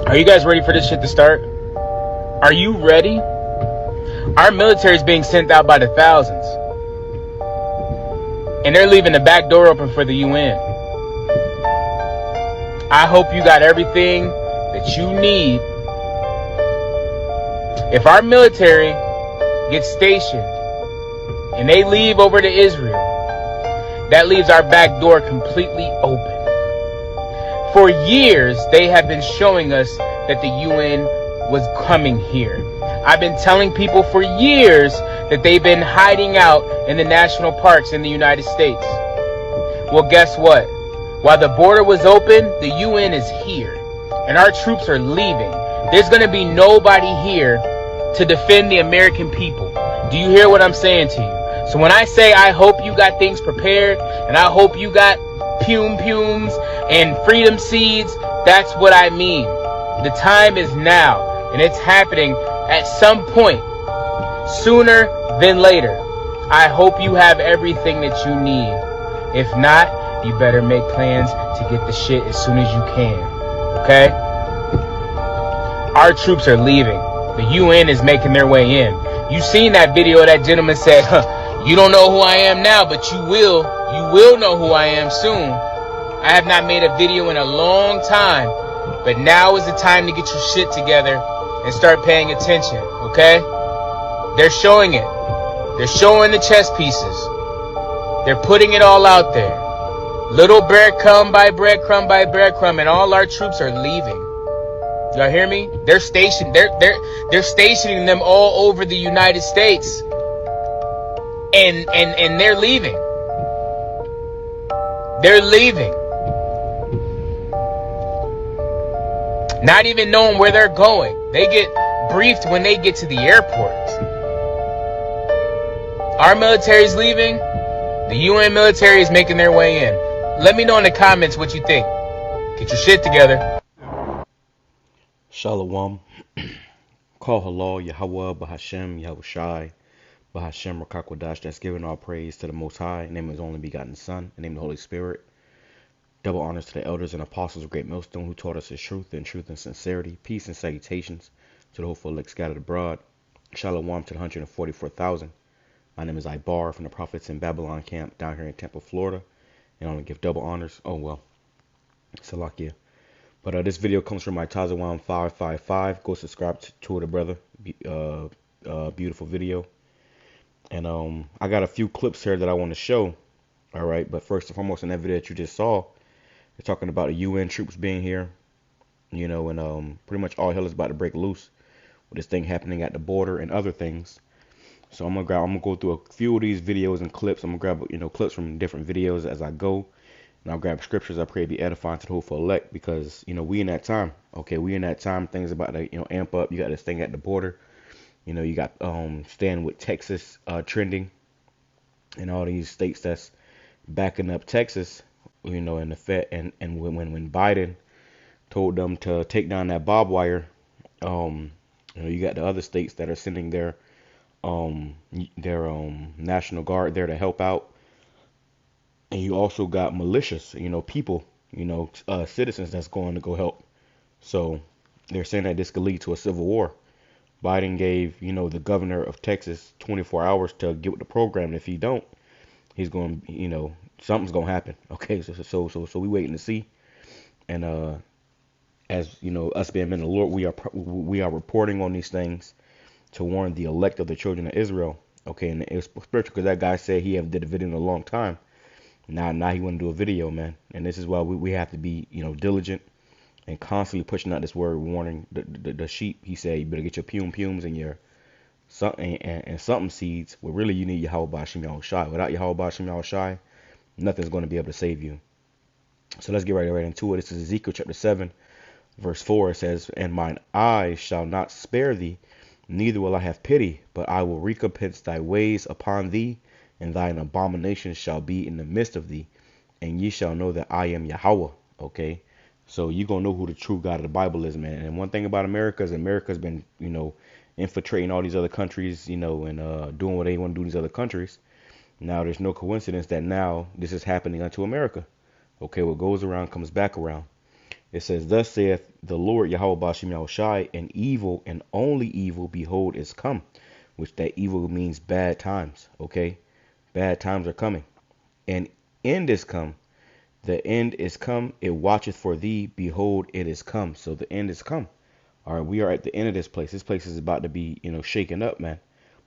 Are you guys ready for this shit to start? Are you ready? Our military is being sent out by the thousands. And they're leaving the back door open for the UN. I hope you got everything that you need. If our military gets stationed and they leave over to Israel, that leaves our back door completely open. For years, they have been showing us that the UN was coming here. I've been telling people for years that they've been hiding out in the national parks in the United States. Well, guess what? While the border was open, the UN is here. And our troops are leaving. There's going to be nobody here to defend the American people. Do you hear what I'm saying to you? So when I say I hope you got things prepared, and I hope you got pumes and freedom seeds, that's what I mean. The time is now, and it's happening at some point, sooner than later. I hope you have everything that you need. If not, you better make plans to get the shit as soon as you can. Okay? Our troops are leaving. The UN is making their way in. You seen that video that gentleman said, you don't know who I am now, but you will. You will know who I am soon. I have not made a video in a long time, but now is the time to get your shit together and start paying attention, okay? They're showing it. They're showing the chess pieces. They're putting it all out there. Little breadcrumb by breadcrumb by breadcrumb, and all our troops are leaving. Y'all hear me? They're stationed. They're stationing them all over the United States, and they're leaving. They're leaving. Not even knowing where they're going. They get briefed when they get to the airport. Our military's leaving. The UN military is making their way in. Let me know in the comments what you think. Get your shit together. Shalom. Call halal, YAHAWAH, BAHASHAM, YAHWASHI, BAHASHAM, RAWCHAA, QADASH. That's giving all praise to the Most High, in the name of His only begotten Son, in the name of the Holy Spirit. Double honors to the elders and apostles of Great Millstone who taught us His truth and sincerity. Peace and salutations to the hopeful elect scattered abroad. Shalom to the 144,000. My name is Ibar from the Prophets in Babylon camp down here in Tampa, Florida. And I want to give double honors. Oh, well. Salakia. But this video comes from my Tazawam 555. Go subscribe to the brother. Beautiful video. And I got a few clips here that I want to show. All right. But first and foremost, in that video that you just saw, they're talking about the UN troops being here. You know, and pretty much all hell is about to break loose with this thing happening at the border and other things. So I'm gonna go through a few of these videos and clips. I'm gonna grab clips from different videos as I go. And I'll grab scriptures I pray be edifying to the hopeful elect, because we in that time. Okay, we in that time. Things about to amp up. You got this thing at the border. You got staying with Texas trending, and all these states that's backing up Texas. And the Fed and when Biden told them to take down that barbed wire, you got the other states that are sending their National Guard there to help out. And you also got militias, people, citizens that's going to go help. So they're saying that this could lead to a civil war. Biden gave, the governor of Texas 24 hours to get with the program. And if he don't, he's going, something's going to happen. Okay, so we waiting to see. And as us being men of the Lord, we are reporting on these things to warn the elect of the children of Israel. Okay, and it's spiritual because that guy said he haven't did a video in a long time. Now he want to do a video, man. And this is why we have to be, diligent and constantly pushing out this word, warning the sheep. He said, you better get your pumes and your something seeds. Well, really, you need Yahawah BAHASHAM YAHWASHI. Without Yahawah BAHASHAM YAHWASHI, nothing's going to be able to save you. So let's get right into it. This is Ezekiel chapter 7, verse 4. It says, and mine eyes shall not spare thee, neither will I have pity, but I will recompense thy ways upon thee, and thine abominations shall be in the midst of thee, and ye shall know that I am Yahawah. Okay, so you gonna know who the true God of the Bible is, man. And one thing about America is America's been, infiltrating all these other countries, and doing what they want to do in these other countries. Now there's no coincidence that now this is happening unto America. Okay, what goes around comes back around. It says, "Thus saith the Lord Yahweh Bashim Yahushai, an evil and only evil, behold, is come," which that evil means bad times. Okay, bad times are coming, and end is come. The end is come. It watcheth for thee. Behold, it is come. So the end is come. All right, we are at the end of this place. This place is about to be, shaken up, man.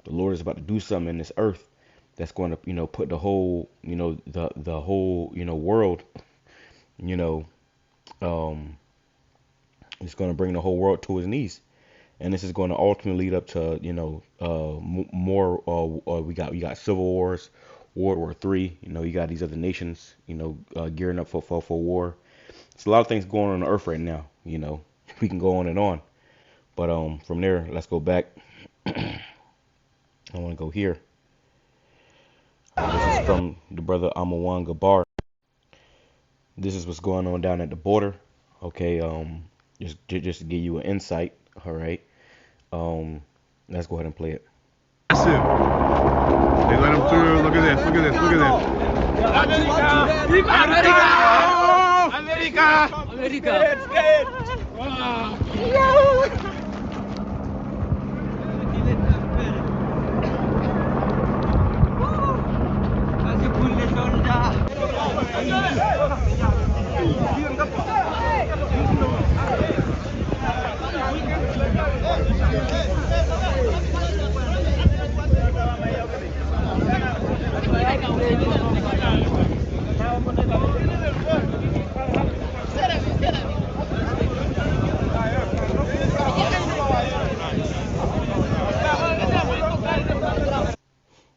The Lord is about to do something in this earth that's going to, put the whole, the whole, world, you know, um, it's going to bring the whole world to his knees. And this is going to ultimately lead up to, more. We got civil wars, World War III. You got these other nations, gearing up for war. It's a lot of things going on the earth right now. We can go on and on, but from there, let's go back. I want to go here. This is from the brother Amawan Gabar. This is what's going on down at the border. Okay, just to give you an insight. All right. Let's go ahead and play it. Massive. They let him through. Look at this. Look at this. Look at this. America! America!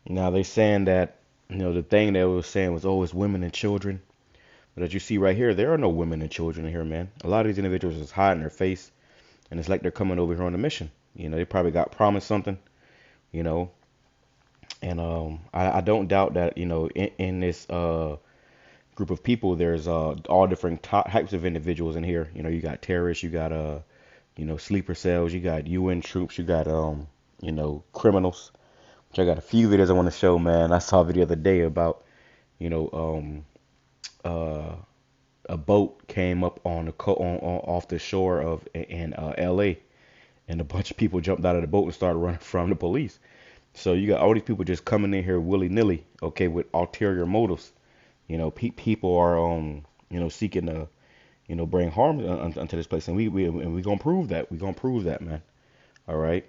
Now they saying that, the thing they was saying was, oh, it's women and children. But as you see right here, there are no women and children in here, man. A lot of these individuals is hiding their face, and it's like they're coming over here on a mission. They probably got promised something, and I don't doubt that, in this group of people, there's all different types of individuals in here. You got terrorists, you got sleeper cells, you got UN troops, you got criminals. Which I got a few videos I want to show, man. I saw a video the other day about, a boat came up on off the shore of in LA, and a bunch of people jumped out of the boat and started running from the police. So you got all these people just coming in here willy-nilly, okay, with ulterior motives. People are seeking to bring harm unto this place, and we gonna prove that. We gonna prove that, man. All right.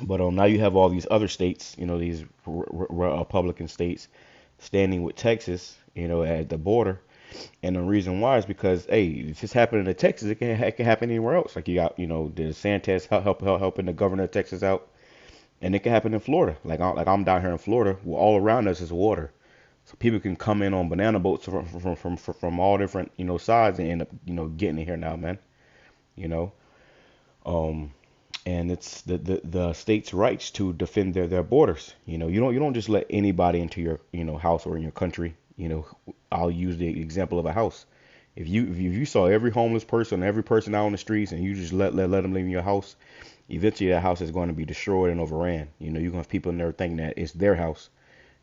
But now you have all these other states, these Republican states standing with Texas, at the border. And the reason why is because, hey, if it's happening in Texas, it can happen anywhere else. Like you got, the DeSantis helping the governor of Texas out, and it can happen in Florida. Like I'm down here in Florida, well, all around us is water, so people can come in on banana boats from all different sides and end up getting in here now, man. And it's the state's rights to defend their borders. You don't just let anybody into your house or in your country. I'll use the example of a house. If you saw every homeless person, every person out on the streets, and you just let them live in your house, eventually that house is going to be destroyed and overran. You're gonna have people in there thinking that it's their house.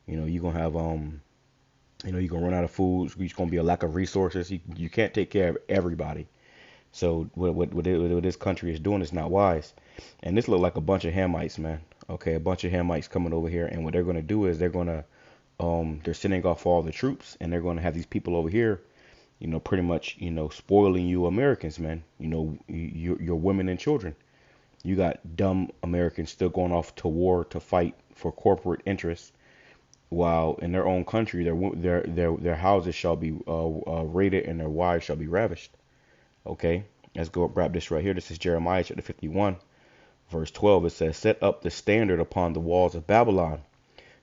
You're gonna have you're gonna run out of food. There's gonna be a lack of resources. You can't take care of everybody. So what this country is doing is not wise. And this look like a bunch of Hamites, man. Okay, a bunch of Hamites coming over here, and what they're gonna do is they're sending off all the troops, and they're gonna have these people over here, pretty much, spoiling you Americans, man. Your women and children. You got dumb Americans still going off to war to fight for corporate interests, while in their own country, their houses shall be raided and their wives shall be ravished. Okay, let's go grab this right here. This is Jeremiah chapter 51, verse 12. It says, "Set up the standard upon the walls of Babylon.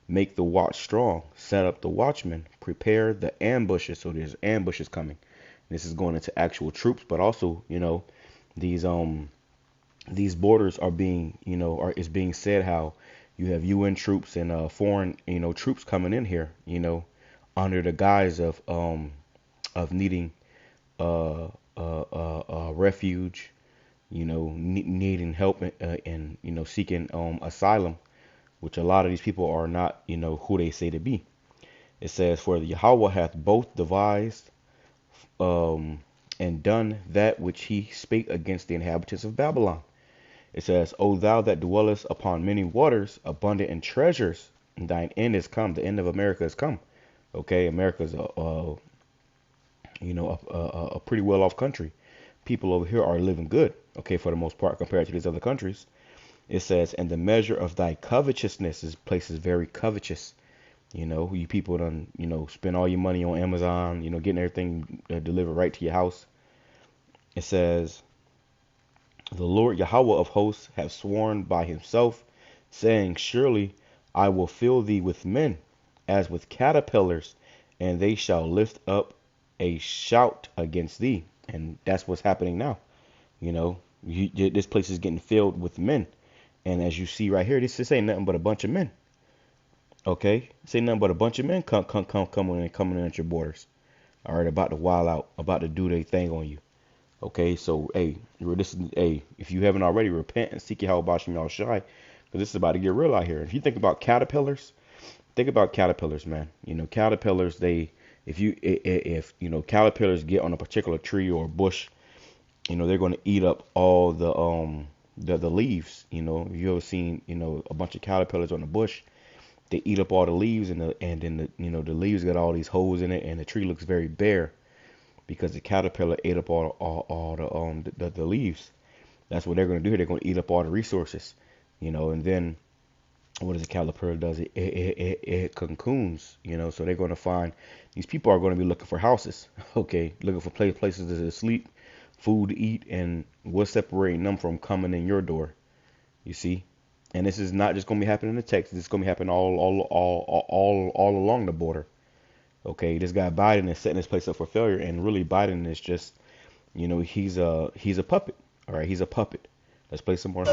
Make the watch strong. Set up the watchmen. Prepare the ambushes." So there's ambushes coming. This is going into actual troops, but also, these borders are being, is being said how you have UN troops and foreign, troops coming in here, under the guise of needing refuge, needing help and seeking asylum, which a lot of these people are not, who they say to be. It says, "For the Yahawah hath both devised and done that which he spake against the inhabitants of Babylon. It says, O thou that dwellest upon many waters, abundant in treasures, thine end is come. The end of America has come. Okay, America's a pretty well off country. People over here are living good, okay, for the most part compared to these other countries. It says, and the measure of thy covetousness, this place is very covetous. You people done, spend all your money on Amazon, getting everything delivered right to your house. It says, the Lord Yahawah of hosts hath sworn by himself, saying, surely I will fill thee with men, as with caterpillars, and they shall lift up a shout against thee. And that's what's happening now. This place is getting filled with men. And as you see right here, this ain't nothing but a bunch of men. Okay? This ain't nothing but a bunch of men coming in at your borders. All right, about to wild out, about to do their thing on you. Okay, so, if you haven't already, repent and seek YAHAWASHI, because this is about to get real out here. If you think about caterpillars, man. Caterpillars, if caterpillars get on a particular tree or bush, they're going to eat up all the leaves. If you ever seen, a bunch of caterpillars on a bush, they eat up all the leaves, and then the leaves got all these holes in it, and the tree looks very bare because the caterpillar ate up all the leaves. That's what they're going to do here. They're going to eat up all the resources, and then what does a caterpillar does? It cocoons, so they're going to find, these people are going to be looking for houses, okay, looking for places to sleep, food to eat, and what's separating them from coming in your door, you see? And this is not just going to be happening in Texas. This is going to be happening all along the border. Okay, this guy Biden is setting this place up for failure, and really Biden is just, he's a puppet. All right, he's a puppet. Let's play some more.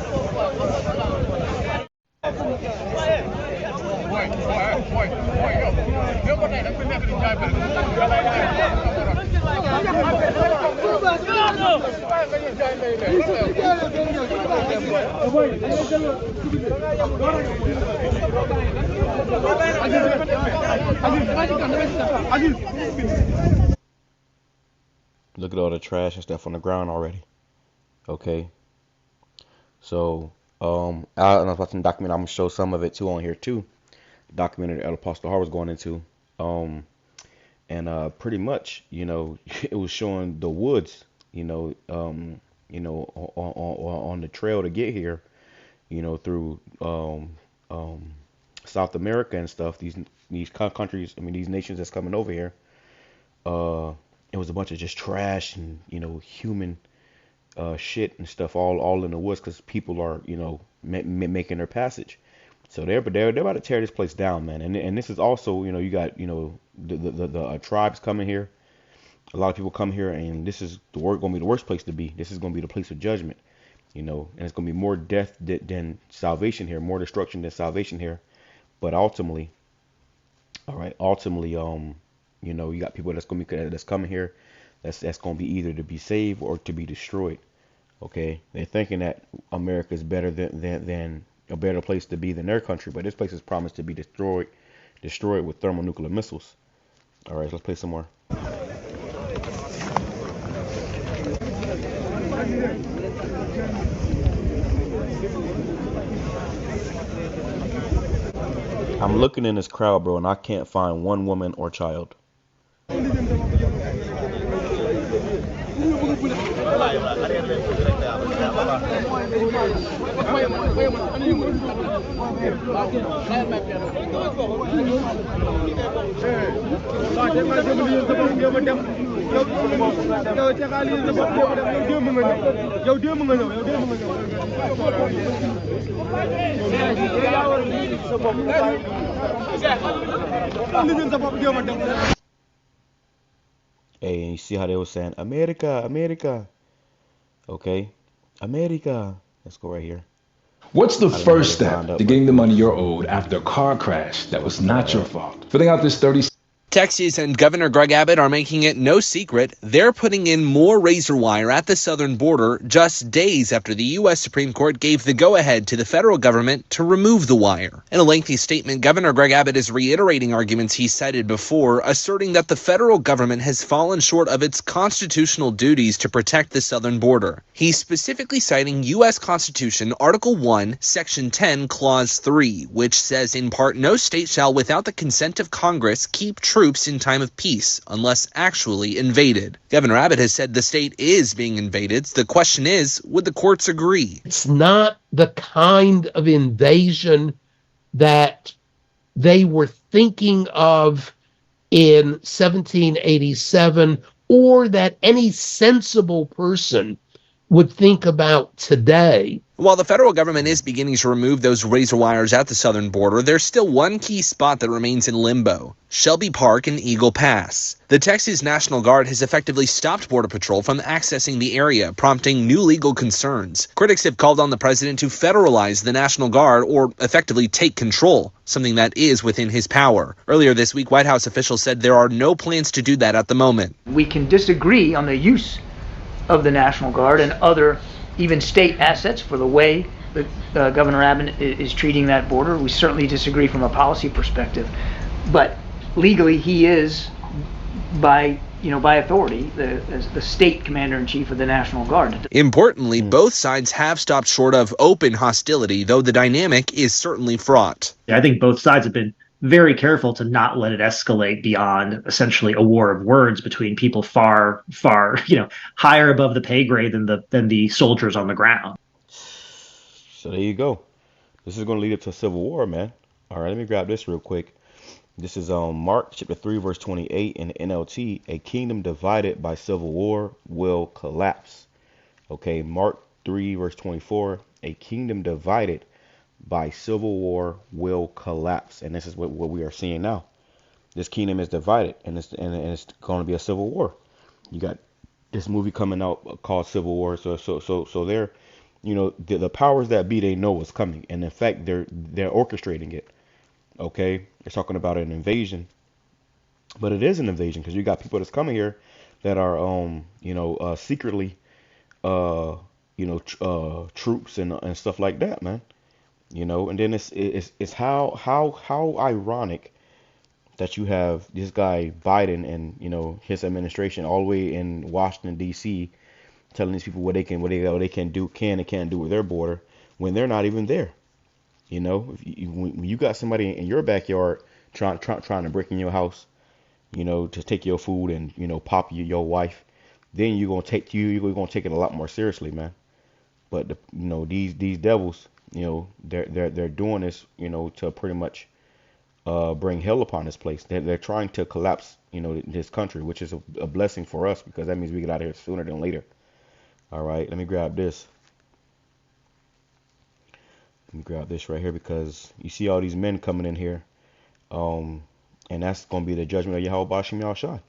Look at all the trash and stuff on the ground already. Okay. So, I was watching the documentary. I'm gonna show some of it too on here too. The documentary that Apostle Hart was going into. And pretty much, it was showing the woods, on the trail to get here, through South America and stuff. These countries, these nations that's coming over here. It was a bunch of just trash and human shit and stuff all in the woods because people are making their passage. So they're about to tear this place down, man. And this is also you got the tribes coming here. A lot of people come here, and this is going to be the worst place to be. This is going to be the place of judgment, and it's going to be more death than salvation here, more destruction than salvation here. But ultimately, you got people that's coming here, that's going to be either to be saved or to be destroyed. Okay, they're thinking that America is better than a better place to be than their country, but this place is promised to be destroyed with thermonuclear missiles. All right, let's play some more. I'm looking in this crowd, bro, and I can't find one woman or child. Hey, and you see how they were saying, America, America. Okay, America. Let's go right here. What's the first step to getting the money you're owed after a car crash that was not your fault? Filling out this 30. Texas and Governor Greg Abbott are making it no secret they're putting in more razor wire at the southern border just days after the U.S. Supreme Court gave the go-ahead to the federal government to remove the wire. In a lengthy statement, Governor Greg Abbott is reiterating arguments he cited before, asserting that the federal government has fallen short of its constitutional duties to protect the southern border. He's specifically citing U.S. Constitution Article 1, Section 10, Clause 3, which says in part, no state shall without the consent of Congress keep troops in time of peace unless actually invaded. Governor Abbott has said the state is being invaded. The question is, would the courts agree? It's not the kind of invasion that they were thinking of in 1787 or that any sensible person would think about today. While the federal government is beginning to remove those razor wires at the southern border, there's still one key spot that remains in limbo: Shelby Park and Eagle Pass. The Texas National Guard has effectively stopped Border Patrol from accessing the area, prompting new legal concerns. Critics have called on the president to federalize the National Guard or effectively take control, something that is within his power. Earlier this week, White House officials said there are no plans to do that at the moment. We can disagree on the use of the National Guard and other even state assets for the way that Governor Abbott is treating that border. We certainly disagree from a policy perspective, but legally he is by authority the state commander-in-chief of the National Guard. Importantly, both sides have stopped short of open hostility, though the dynamic is certainly fraught. I think both sides have been very careful to not let it escalate beyond essentially a war of words between people far, higher above the pay grade than the soldiers on the ground. So there you go. This is going to lead up to a civil war, man. All right, let me grab this real quick. This is Mark chapter 3, verse 28 in the NLT. A kingdom divided by civil war will collapse. Okay, Mark 3, verse 24. A kingdom divided by civil war will collapse. And this is what we are seeing now. This kingdom is divided, and it's going to be a civil war. You got this movie coming out called Civil War. So they're, the powers that be, they know what's coming, and in fact they're orchestrating it. Okay, they're talking about an invasion, but it is an invasion because you got people that's coming here that are secretly troops and stuff like that, man. And then it's how ironic that you have this guy Biden and his administration all the way in Washington D.C. telling these people what they can and can't do with their border when they're not even there. When you got somebody in your backyard trying to break in your house, to take your food and pop your wife, then you're gonna take it a lot more seriously, man. But these devils, they're doing this, to pretty much bring hell upon this place. They're trying to collapse, this country, which is a blessing for us because that means we get out of here sooner than later. All right, let me grab this. Let me grab this right here because you see all these men coming in here, and that's gonna be the judgment of Yahawah BAHASHAM YAHAWASHI.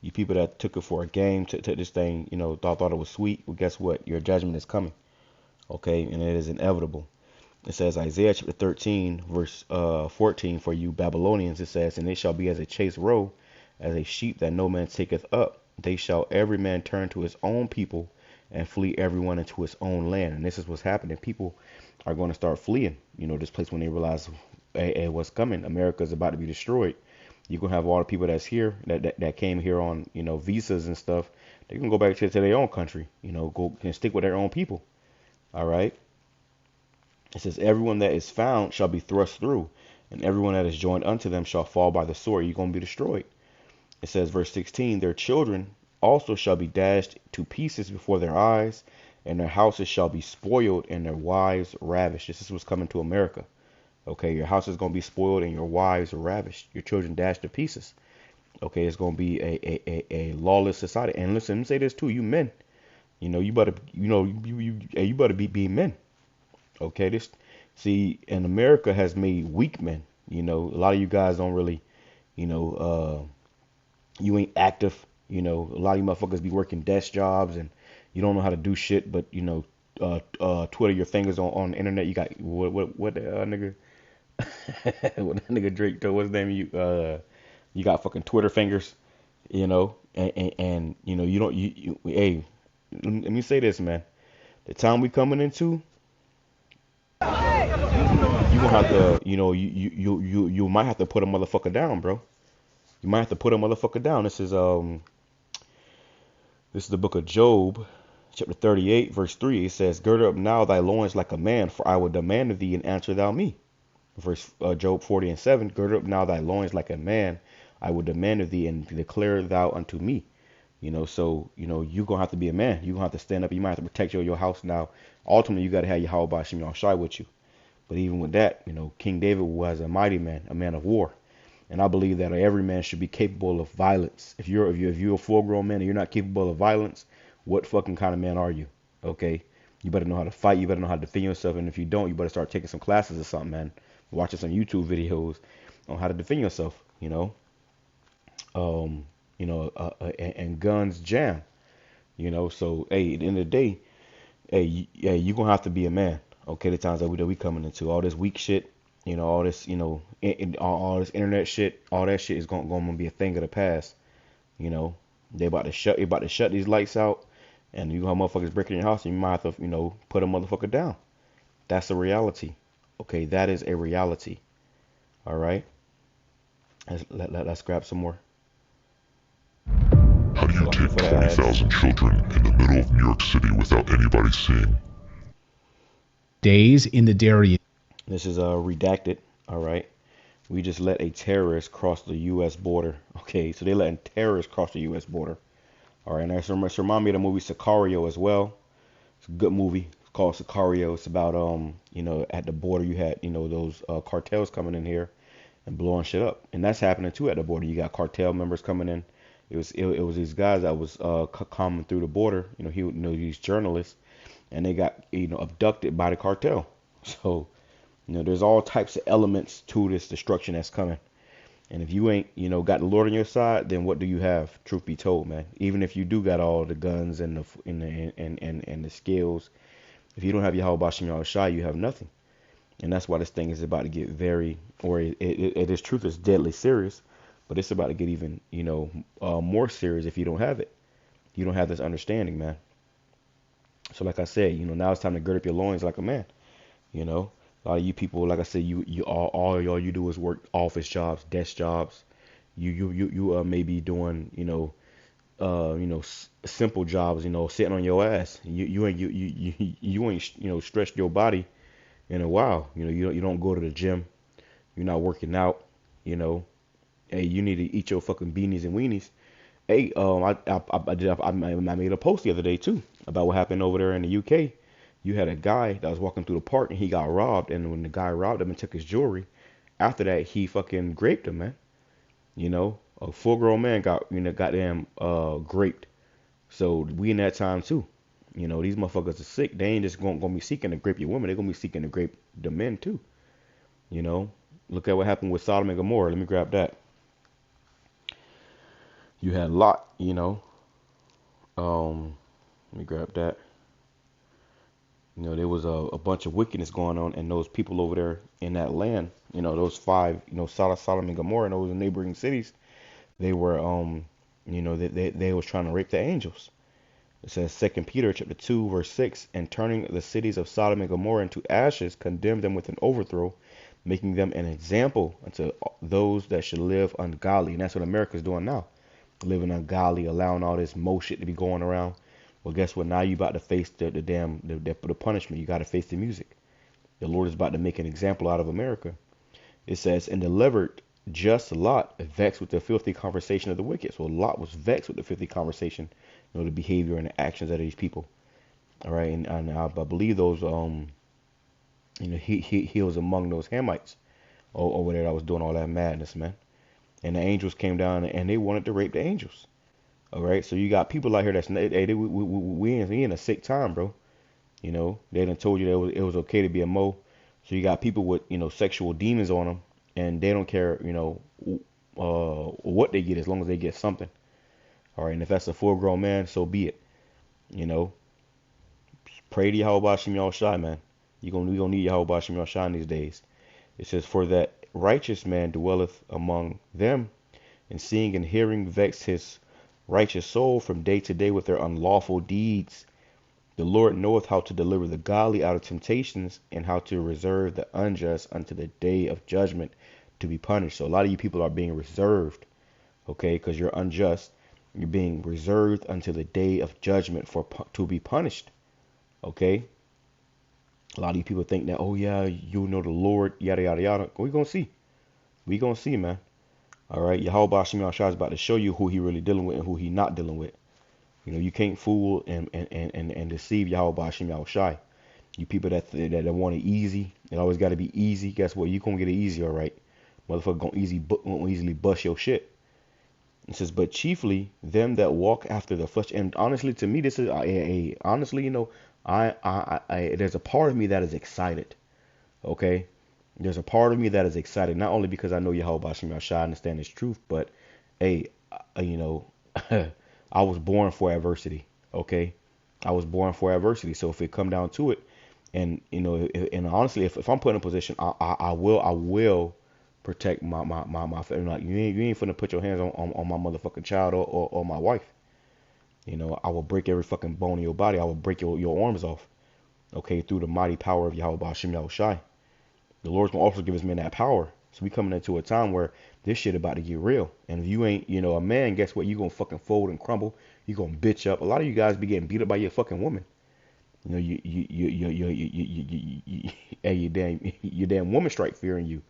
You people that took it for a game, took this thing, thought it was sweet. Well, guess what? Your judgment is coming. Okay, and it is inevitable. It says Isaiah chapter 13, verse 14, for you Babylonians, it says, and they shall be as a chased roe, as a sheep that no man taketh up. They shall every man turn to his own people and flee everyone into his own land. And this is what's happening. People are going to start fleeing, this place when they realize what's coming. America is about to be destroyed. You're going to have all the people that's here that came here on, visas and stuff. They can go back to their own country, go and stick with their own people. All right. It says, everyone that is found shall be thrust through, and everyone that is joined unto them shall fall by the sword. You're going to be destroyed. It says, verse 16, their children also shall be dashed to pieces before their eyes, and their houses shall be spoiled, and their wives ravished. This is what's coming to America. Okay, your house is going to be spoiled, and your wives are ravished. Your children dashed to pieces. Okay, it's going to be a lawless society. And listen, let me say this too, you men. You better, you better be men. Okay, and America has made weak men. A lot of you guys don't really, you ain't active. A lot of you motherfuckers be working desk jobs and you don't know how to do shit. But Twitter your fingers on the internet. You got what nigga, what that nigga Drake told, what's his name? You got fucking Twitter fingers, you know, and you know, you don't, hey, let me say this, man. The time we coming into, you gonna have to, you know, you might have to put a motherfucker down, bro. You might have to put a motherfucker down. This is the book of Job, chapter 38, verse 3. It says, "Gird up now thy loins like a man, for I will demand of thee, and answer thou me." Verse Job 40 and 7. "Gird up now thy loins like a man, I will demand of thee, and declare thou unto me." You know, so, you know, you're going to have to be a man. You're going to have to stand up. You might have to protect your house now. Ultimately, you got to have Yahawah BAHASHAM YAHWASHI with you. But even with that, you know, King David was a mighty man, a man of war. And I believe that every man should be capable of violence. If you're a full-grown man and you're not capable of violence, what fucking kind of man are you? Okay? You better know how to fight. You better know how to defend yourself. And if you don't, you better start taking some classes or something, man. Watching some YouTube videos on how to defend yourself, you know. And guns jam, you know. So, hey, at the end of the day, hey, you're going to have to be a man. Okay, the times that we coming into all this weak shit, you know, all this, you know, all this internet shit, all that shit is going to be a thing of the past. You know, they about to shut these lights out, and you have motherfuckers breaking your house, and you might have to, you know, put a motherfucker down. That's a reality. Okay, that is a reality. All right, let's grab some more. How do you take 20,000 children in the middle of New York City without anybody seeing? Days in the dairy. This is redacted. All right. We just let a terrorist cross the U.S. border. Okay, so they letting terrorists cross the U.S. border. All right, and that's remind me of the movie Sicario as well. It's a good movie. It's called Sicario. It's about you know, at the border you had, you know, those cartels coming in here and blowing shit up, and that's happening too at the border. You got cartel members coming in. It was these guys that was coming through the border. You know, these journalists, and they got, you know, abducted by the cartel. So, you know, there's all types of elements to this destruction that's coming. And if you ain't, you know, got the Lord on your side, then what do you have? Truth be told, man. Even if you do got all the guns and the skills, if you don't have Yahawah BAHASHAM YAHWASHI, you have nothing. And that's why this thing is about to get very, or it is truth is deadly serious, but it's about to get even, you know, more serious if you don't have it. You don't have this understanding, man. So like I said, you know, now it's time to gird up your loins like a man. You know, a lot of you people, like I said, you all you do is work office jobs, desk jobs. You may be doing, you know, simple jobs, you know, sitting on your ass. You ain't you know, stretched your body in a while. You know, you don't go to the gym. You're not working out. You know, hey, you need to eat your fucking beanies and weenies. Hey, I made a post the other day too about what happened over there in the UK. You had a guy that was walking through the park and he got robbed, and when the guy robbed him and took his jewelry, after that he fucking raped him, man. You know, a full-grown man got, you know, goddamn raped. So we in that time too. You know, these motherfuckers are sick. They ain't just gonna be seeking to grape your women. They're gonna be seeking to grape the men too. You know, look at what happened with Sodom and Gomorrah. Let me grab that. You had Lot, you know. Let me grab that. You know, there was a bunch of wickedness going on, and those people over there in that land, you know, those five, you know, Sodom and Gomorrah and those neighboring cities, they were, you know, they was trying to rape the angels. It says 2 Peter chapter 2, verse 6, "And turning the cities of Sodom and Gomorrah into ashes, condemned them with an overthrow, making them an example unto those that should live ungodly." And that's what America's doing now. Living ungodly, allowing all this mo shit to be going around. Well, guess what? Now you about to face the punishment. You got to face the music. The Lord is about to make an example out of America. It says, "And delivered just Lot, vexed with the filthy conversation of the wicked." So Lot was vexed with the filthy conversation, you know, the behavior and the actions of these people. All right, and I believe those, you know, he was among those Hamites over there that was doing all that madness, man. And the angels came down and they wanted to rape the angels. All right, so you got people out here that's, hey, we in a sick time, bro. You know, they done told you that it was okay to be a mo. So you got people with, you know, sexual demons on them, and they don't care, you know, what they get as long as they get something. All right, and if that's a full-grown man, so be it. You know, pray to Yahawah BAHASHAM YAHWASHI, man. We gonna need Yahawah BAHASHAM YAHWASHI these days. It says, "For that righteous man dwelleth among them, and seeing and hearing vex his righteous soul from day to day with their unlawful deeds. The Lord knoweth how to deliver the godly out of temptations, and how to reserve the unjust unto the day of judgment to be punished. So a lot of you people are being reserved, okay, because you're unjust. You're being reserved until the day of judgment to be punished, okay. A lot of you people think that, oh yeah, you know the Lord, yada yada yada. We're gonna see. We gonna see, man. All right, Yahweh Shem Yahshua is about to show you who he really dealing with and who he not dealing with. You know, you can't fool and deceive Yahweh Shem Yahshua. You people that want it easy, it always got to be easy. Guess what? You gonna get it easy, all right. Motherfucker gonna easily bust your shit. It says, but chiefly them that walk after the flesh. And honestly, to me, this is honestly, you know, I there's a part of me that is excited. Okay, there's a part of me that is excited, not only because I know Yahweh Shem Yahshua, I understand his truth, but hey, you know, I was born for adversity. Okay, I was born for adversity. So if it come down to it, and you know, and honestly, if I'm put in a position, I will protect my family. Like, you ain't finna put your hands on my motherfucking child or my wife. You know, I will break every fucking bone in your body. I will break your arms off. Okay, through the mighty power of Yahweh Shem Yahushai. The Lord's gonna also give us men that power. So we coming into a time where this shit about to get real. And if you ain't, you know, a man, guess what? You gonna fucking fold and crumble. You gonna bitch up. A lot of you guys be getting beat up by your fucking woman. You know, your damn woman strike fear in you.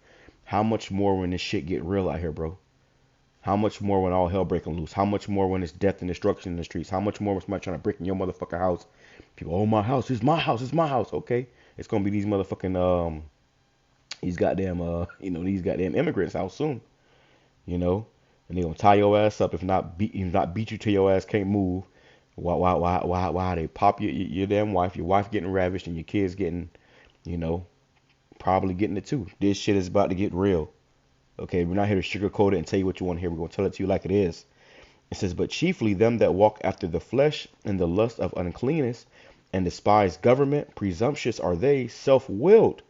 How much more when this shit get real out here, bro? How much more when all hell breaking loose? How much more when it's death and destruction in the streets? How much more when somebody trying to break in your motherfucking house? People, oh, my house, it's my house, it's my house. Okay, it's gonna be these motherfucking these goddamn these goddamn immigrants out soon. You know, and they gonna tie your ass up if not beat you till your ass can't move. Why they pop your damn wife, your wife getting ravished, and your kids getting, you know, probably getting it too. This shit is about to get real. Okay, we're not here to sugarcoat it and tell you what you want to hear. We're going to tell it to you like it is. It says, but chiefly them that walk after the flesh and the lust of uncleanness and despise government, presumptuous are they, self-willed.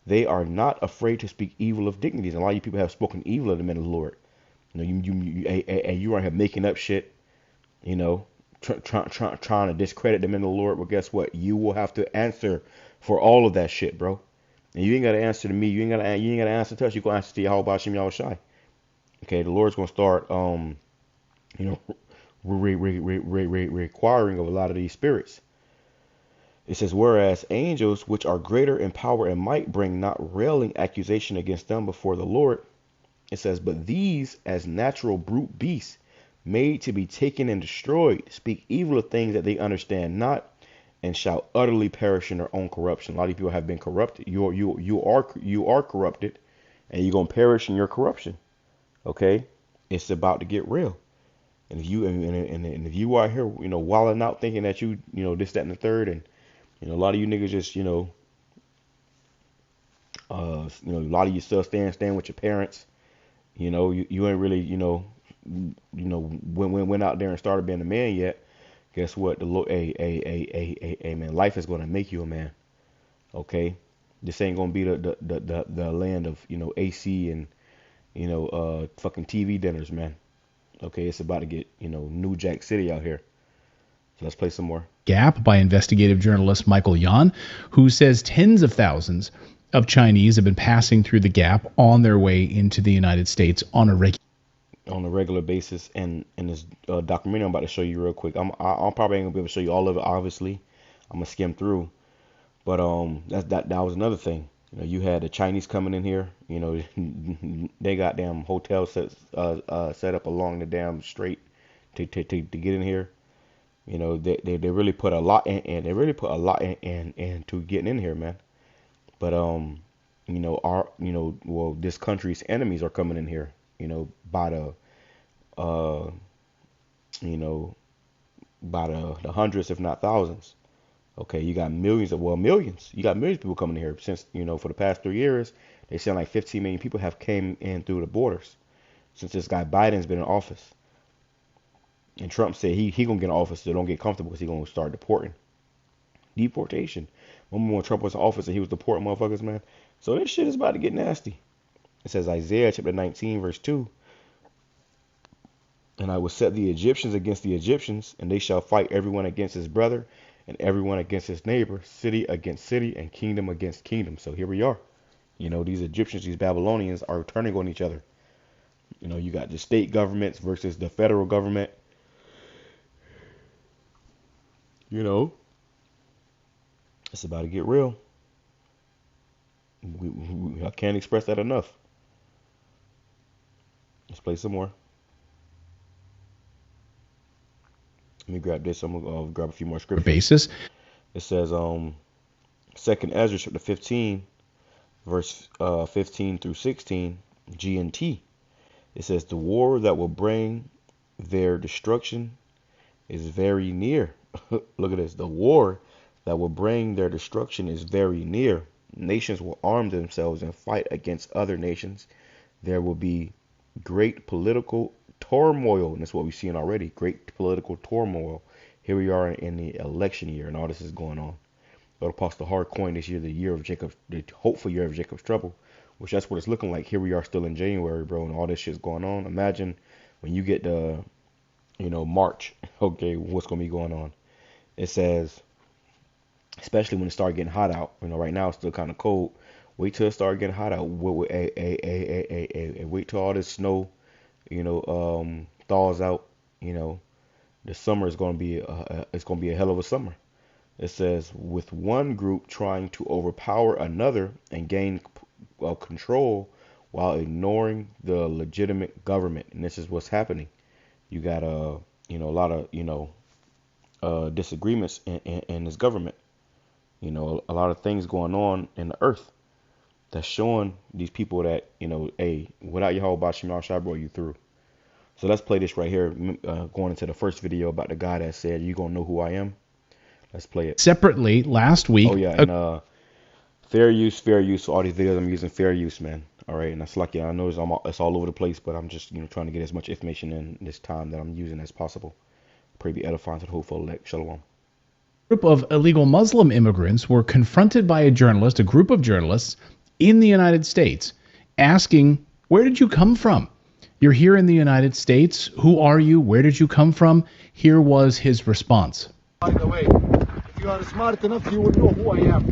They are not afraid to speak evil of dignities. And a lot of you people have spoken evil of the men of the Lord. You know, you are here making up shit, you know, trying to discredit the men of the Lord. Well, guess what? You will have to answer for all of that shit, bro. And you ain't got to answer to me. You ain't got to answer to us. You going to answer to Yahweh Shem Yahushai. Okay, the Lord's going to start, you know, requiring of a lot of these spirits. It says, whereas angels, which are greater in power and might, bring not railing accusation against them before the Lord. It says, but these, as natural brute beasts, made to be taken and destroyed, speak evil of things that they understand not, and shall utterly perish in their own corruption. A lot of people have been corrupted. You are corrupted, and you're gonna perish in your corruption. Okay, it's about to get real. And if you are here, you know, wilding out, thinking that you know this, that, and the third, and you know a lot of you niggas just a lot of you still staying with your parents. You know, you ain't really went out there and started being a man yet. Guess what? The Lord, man, life is gonna make you a man. Okay, this ain't gonna be the land of AC and fucking TV dinners, man. Okay, it's about to get New Jack City out here. So let's play some more. Gap by investigative journalist Michael Yan, who says tens of thousands of Chinese have been passing through the Gap on their way into the United States on a regular basis. And in this documentary I'm about to show you real quick, I'm probably ain't gonna be able to show you all of it. Obviously, I'm gonna skim through, but that was another thing. You had the Chinese coming in here. They got damn hotels set up along the damn strait to get in here. They really put a lot in, and they really put a lot in to getting in here, man. But this country's enemies are coming in here. By the hundreds, if not thousands. Okay, you got millions. You got millions of people coming in here since, for the past 3 years. They said like 15 million people have came in through the borders since this guy Biden's been in office. And Trump said he gonna get in office, so don't get comfortable because he gonna start deportation. Remember when Trump was in office and he was deporting motherfuckers, man? So this shit is about to get nasty. It says Isaiah chapter 19 verse 2. And I will set the Egyptians against the Egyptians, and they shall fight everyone against his brother, and everyone against his neighbor, city against city, and kingdom against kingdom. So here we are. You know, these Egyptians, these Babylonians are turning on each other. You know, you got the state governments versus the federal government. You know, it's about to get real. I can't express that enough. Let's play some more. Let me grab this. I'm gonna grab a few more scriptures. Basis. It says, 2nd Ezra chapter 15, verse 15 through 16, G and T. It says, the war that will bring their destruction is very near. Look at this. The war that will bring their destruction is very near. Nations will arm themselves and fight against other nations. There will be great political turmoil, and that's what we've seen already. Great political turmoil. Here we are in the election year, and all this is going on. Lord Apostle Hard coined this year the year of Jacob, the hopeful year of Jacob's trouble, which that's what it's looking like. Here we are still in January, bro, and all this shit's going on. Imagine when you get to, March, okay, what's going to be going on. It says, especially when it starts getting hot out. Right now it's still kind of cold. Wait till it starts getting hot out. Wait till all this snow, thaws out. The summer is going to be it's going to be a hell of a summer. It says, with one group trying to overpower another and gain control while ignoring the legitimate government. And this is what's happening. You got a lot of disagreements in this government. A lot of things going on in the earth that's showing these people that, hey, without YAHAWASHI, bro, you through. So let's play this right here, going into the first video about the guy that said, you gonna know who I am. Let's play it. Separately, last week. Oh, yeah, and fair use. So all these videos I'm using fair use, man. All right, and that's like, I know it's all over the place, but I'm just, trying to get as much information in this time that I'm using as possible. Pray be edifying to the whole full elect. Shalom. Group of illegal Muslim immigrants were confronted by a group of journalists in the United States, asking, where did you come from? You're here in the United States. Who are you? Where did you come from? Here was his response. By the way, if you are smart enough, you will know who I am.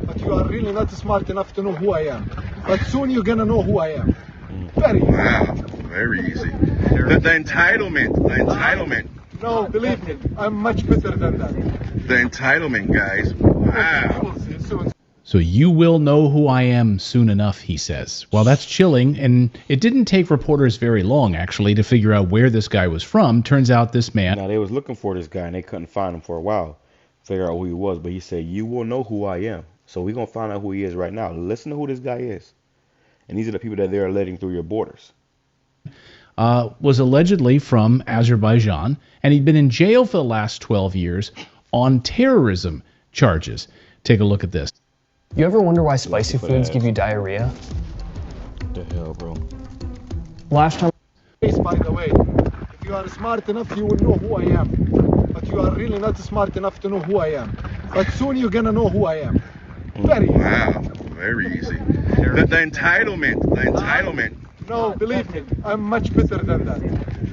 But you are really not smart enough to know who I am. But soon you're going to know who I am. Very easy. Wow, very easy. The entitlement. No, believe me, I'm much better than that. The entitlement, guys. Wow. So you will know who I am soon enough, he says. Well, that's chilling, and it didn't take reporters very long, actually, to figure out where this guy was from. Turns out this man... Now, they was looking for this guy, and they couldn't find him for a while. Figure out who he was, but he said, you will know who I am. So we're going to find out who he is right now. Listen to who this guy is. And these are the people that they're letting through your borders. Was allegedly from Azerbaijan, and he'd been in jail for the last 12 years on terrorism charges. Take a look at this. You ever wonder why spicy foods give you diarrhea? What the hell, bro? Last time... By the way, if you are smart enough, you will know who I am. But you are really not smart enough to know who I am. But soon you're going to know who I am. Very easy. Wow, very easy. The entitlement. No, believe me, I'm much better than that.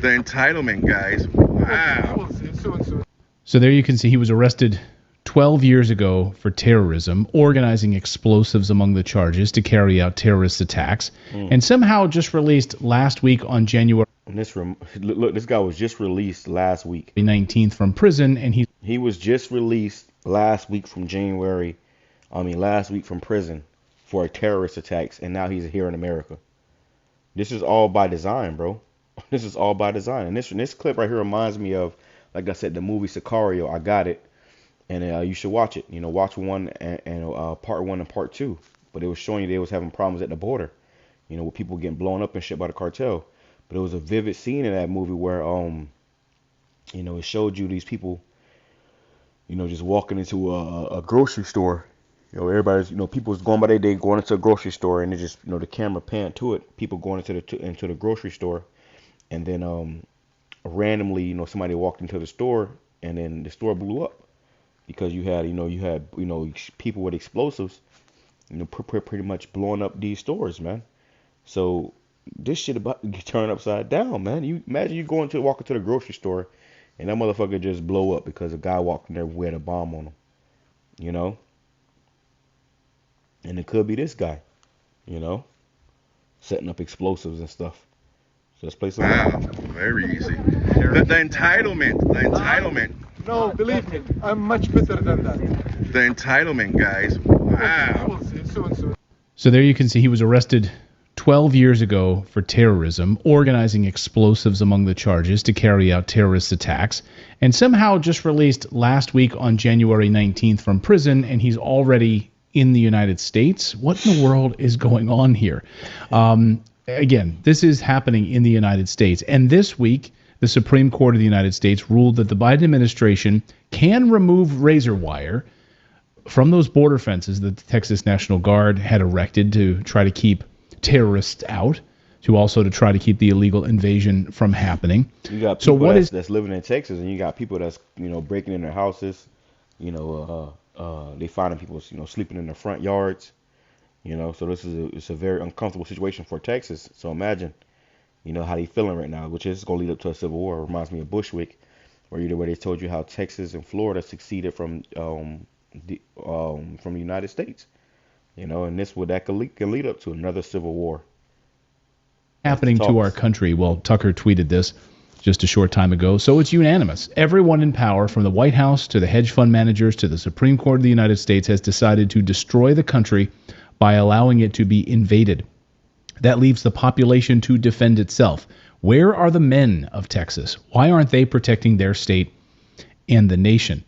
The entitlement, guys. Wow. You will see soon. So there you can see he was arrested 12 years ago for terrorism, organizing explosives among the charges to carry out terrorist attacks, and somehow just released last week on January. And this guy was just released last week. 19th from prison, and he was just released last week from prison for terrorist attacks, and now he's here in America. This is all by design, bro. This is all by design. And this clip right here reminds me of, like I said, the movie Sicario. I got it. And you should watch it. Watch one and part 1 and part 2. But it was showing you they was having problems at the border. With people getting blown up and shit by the cartel. But it was a vivid scene in that movie where it showed you these people, just walking into a grocery store. Everybody's, people was going by their day, going into a grocery store, and it just, the camera panned to it. People going into the grocery store, and then randomly, somebody walked into the store, and then the store blew up. Because you had people with explosives, pretty much blowing up these stores, man. So this shit about to turn upside down, man. You imagine you walking to the grocery store and that motherfucker just blow up because a guy walked in there who had a bomb on him, you know? And it could be this guy, you know, setting up explosives and stuff. So let's play some. Wow, very easy. The entitlement. No, believe me, I'm much better than that. The entitlement, guys. Wow. You will see soon. So there you can see he was arrested 12 years ago for terrorism, organizing explosives among the charges to carry out terrorist attacks, and somehow just released last week on January 19th from prison, and he's already in the United States. What in the world is going on here? Again, this is happening in the United States. And this week, the Supreme Court of the United States ruled that the Biden administration can remove razor wire from those border fences that the Texas National Guard had erected to try to keep terrorists out, to try to keep the illegal invasion from happening. You got people that's living in Texas, and you got people that's, you know, breaking in their houses. You know, they finding people, you know, sleeping in their front yards. You know, so it's a very uncomfortable situation for Texas. So imagine, you know, how they feeling right now, which is going to lead up to a civil war. It reminds me of Bushwick, where they told you how Texas and Florida seceded from the United States. You know, and that could lead up to another civil war. Happening to our country. Well, Tucker tweeted this just a short time ago. So it's unanimous. Everyone in power, from the White House to the hedge fund managers to the Supreme Court of the United States, has decided to destroy the country by allowing it to be invaded. That leaves the population to defend itself. Where are the men of Texas? Why aren't they protecting their state and the nation?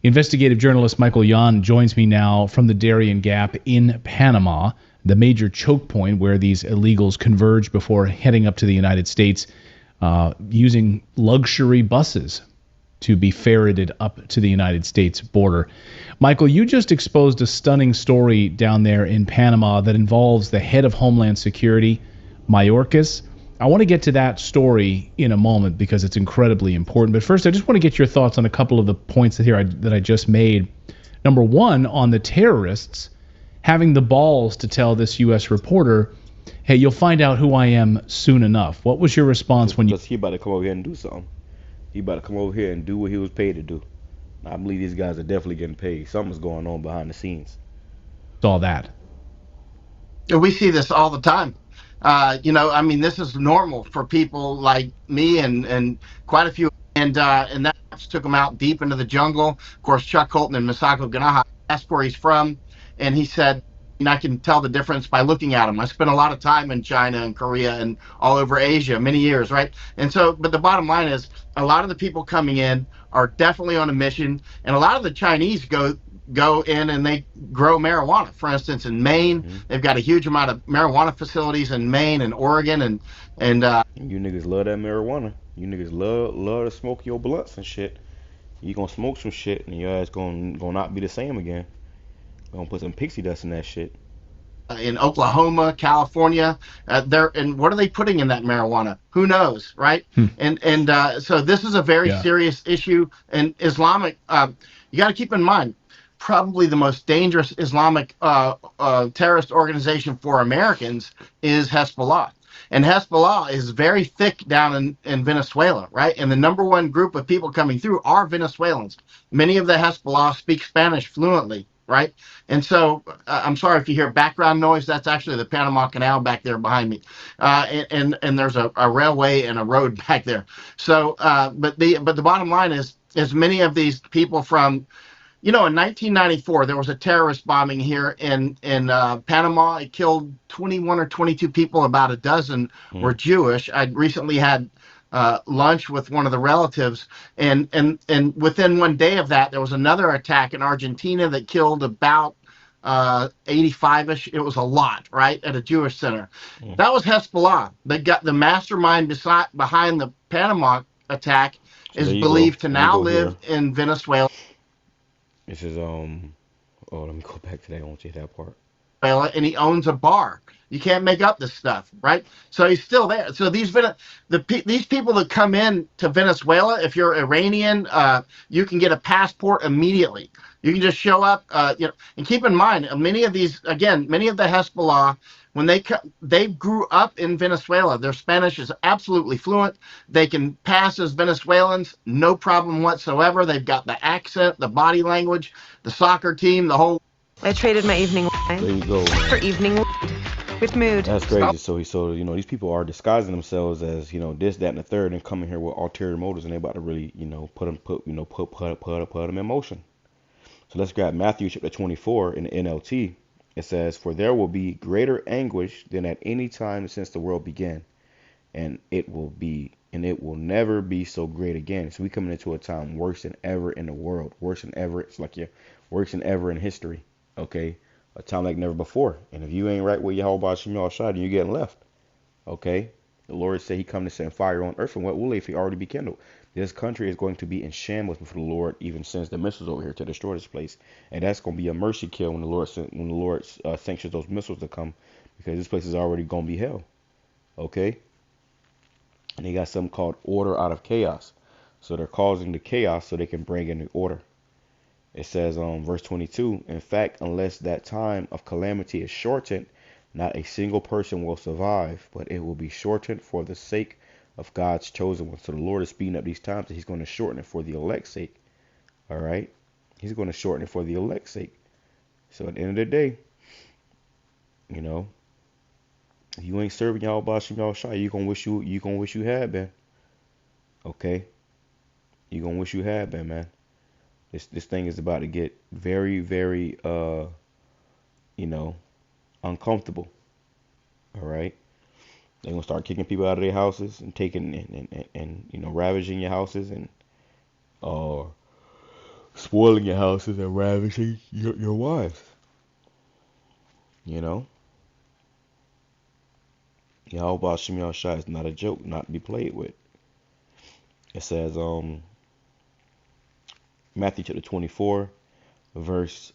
Investigative journalist Michael Yan joins me now from the Darien Gap in Panama, the major choke point where these illegals converge before heading up to the United States, using luxury buses to be ferreted up to the United States border. Michael, you just exposed a stunning story down there in Panama that involves the head of Homeland Security, Mayorkas. I want to get to that story in a moment because it's incredibly important. But first, I just want to get your thoughts on a couple of the points that I just made. Number one, on the terrorists having the balls to tell this U.S. reporter, hey, you'll find out who I am soon enough. What was your response when you... He about to come over here and do something. He about to come over here and do what he was paid to do. I believe these guys are definitely getting paid. Something's going on behind the scenes. Saw that. We see this all the time. You know, I mean, this is normal for people like me and quite a few. And that took him out deep into the jungle. Of course, Chuck Colton and Misako Ganaha asked where he's from. And he said, and I can tell the difference by looking at him. I spent a lot of time in China and Korea and all over Asia, many years, right? And so, but the bottom line is, a lot of the people coming in are definitely on a mission, and a lot of the Chinese go in and they grow marijuana. For instance, in Maine, they've got a huge amount of marijuana facilities in Maine and Oregon, and you niggas love that marijuana. You niggas love to smoke your blunts and shit. You gonna smoke some shit, and your ass gonna not be the same again. Gonna put some pixie dust in that shit. In Oklahoma, California, and what are they putting in that marijuana? Who knows, right? And so this is a very serious issue. And Islamic, you got to keep in mind, probably the most dangerous Islamic terrorist organization for Americans is Hezbollah. And Hezbollah is very thick down in Venezuela, right? And the number one group of people coming through are Venezuelans. Many of the Hezbollah speak Spanish fluently, right? And so I'm sorry if you hear background noise. That's actually the Panama Canal back there behind me, and there's a railway and a road back there. So, but the bottom line is many of these people from, you know, in 1994 there was a terrorist bombing here in Panama. It killed 21 or 22 people. About a dozen were Jewish. I recently had lunch with one of the relatives, and within one day of that, there was another attack in Argentina that killed about 85-ish. It was a lot, right, at a Jewish center. That was Hezbollah. They got the mastermind behind the Panama attack is believed to now live in Venezuela. This is let me go back to that. I won't say that part. and he owns a bar. You can't make up this stuff, right? So he's still there. So these people that come in to Venezuela, if you're Iranian, you can get a passport immediately. You can just show up, and keep in mind, many of the Hezbollah, when they grew up in Venezuela, their Spanish is absolutely fluent. They can pass as Venezuelans, no problem whatsoever. They've got the accent, the body language, the soccer team, the whole. I traded my evening There you go, man. for evening with mood. That's crazy. So these people are disguising themselves as this, that, and the third, and coming here with ulterior motives, and they about to really put them in motion. So let's grab Matthew chapter 24 in the NLT. It says, "For there will be greater anguish than at any time since the world began, and it will never be so great again." So we coming into a time worse than ever in the world, worse than ever. It's like worse than ever in history. Okay, a time like never before. And if you ain't right with YAHAWASHI, then you getting left. Okay, the Lord said He come to send fire on earth, and what will it already be kindled? This country is going to be in shambles before the Lord even sends the missiles over here to destroy this place, and that's going to be a mercy kill when the Lord sanctions those missiles to come, because this place is already going to be hell. Okay, and they got something called order out of chaos, so they're causing the chaos so they can bring in the order. It says verse 22, "In fact, unless that time of calamity is shortened, not a single person will survive, but it will be shortened for the sake of God's chosen ones." So the Lord is speeding up these times, and He's going to shorten it for the elect's sake. All right, He's going to shorten it for the elect's sake. So at the end of the day, if you ain't serving YAHAWASHI, you gonna wish you had been. Okay, you gonna wish you had been, man. This thing is about to get very, very uncomfortable. All right. They're gonna start kicking people out of their houses and taking and ravaging your houses and spoiling your houses and ravaging your wives. YAHAWASHI is not a joke, not to be played with. It says Matthew chapter 24, verse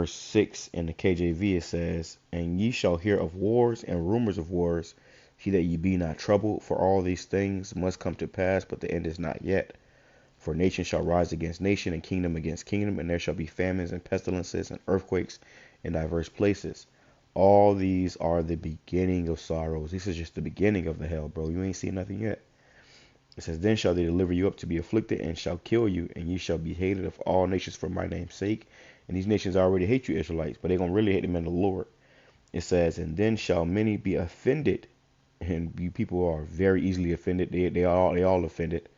6 in the KJV. It says, "And ye shall hear of wars and rumors of wars. See that ye be not troubled, for all these things must come to pass, but the end is not yet. For nation shall rise against nation, and kingdom against kingdom, and there shall be famines and pestilences and earthquakes in diverse places. All these are the beginning of sorrows." This is just the beginning of the hell, bro. You ain't seen nothing yet. It says, "Then shall they deliver you up to be afflicted, and shall kill you, and ye shall be hated of all nations for my name's sake." And these nations already hate you, Israelites, but they're going to really hate them in the Lord. It says, "And then shall many be offended." And you people are very easily offended. They all offended.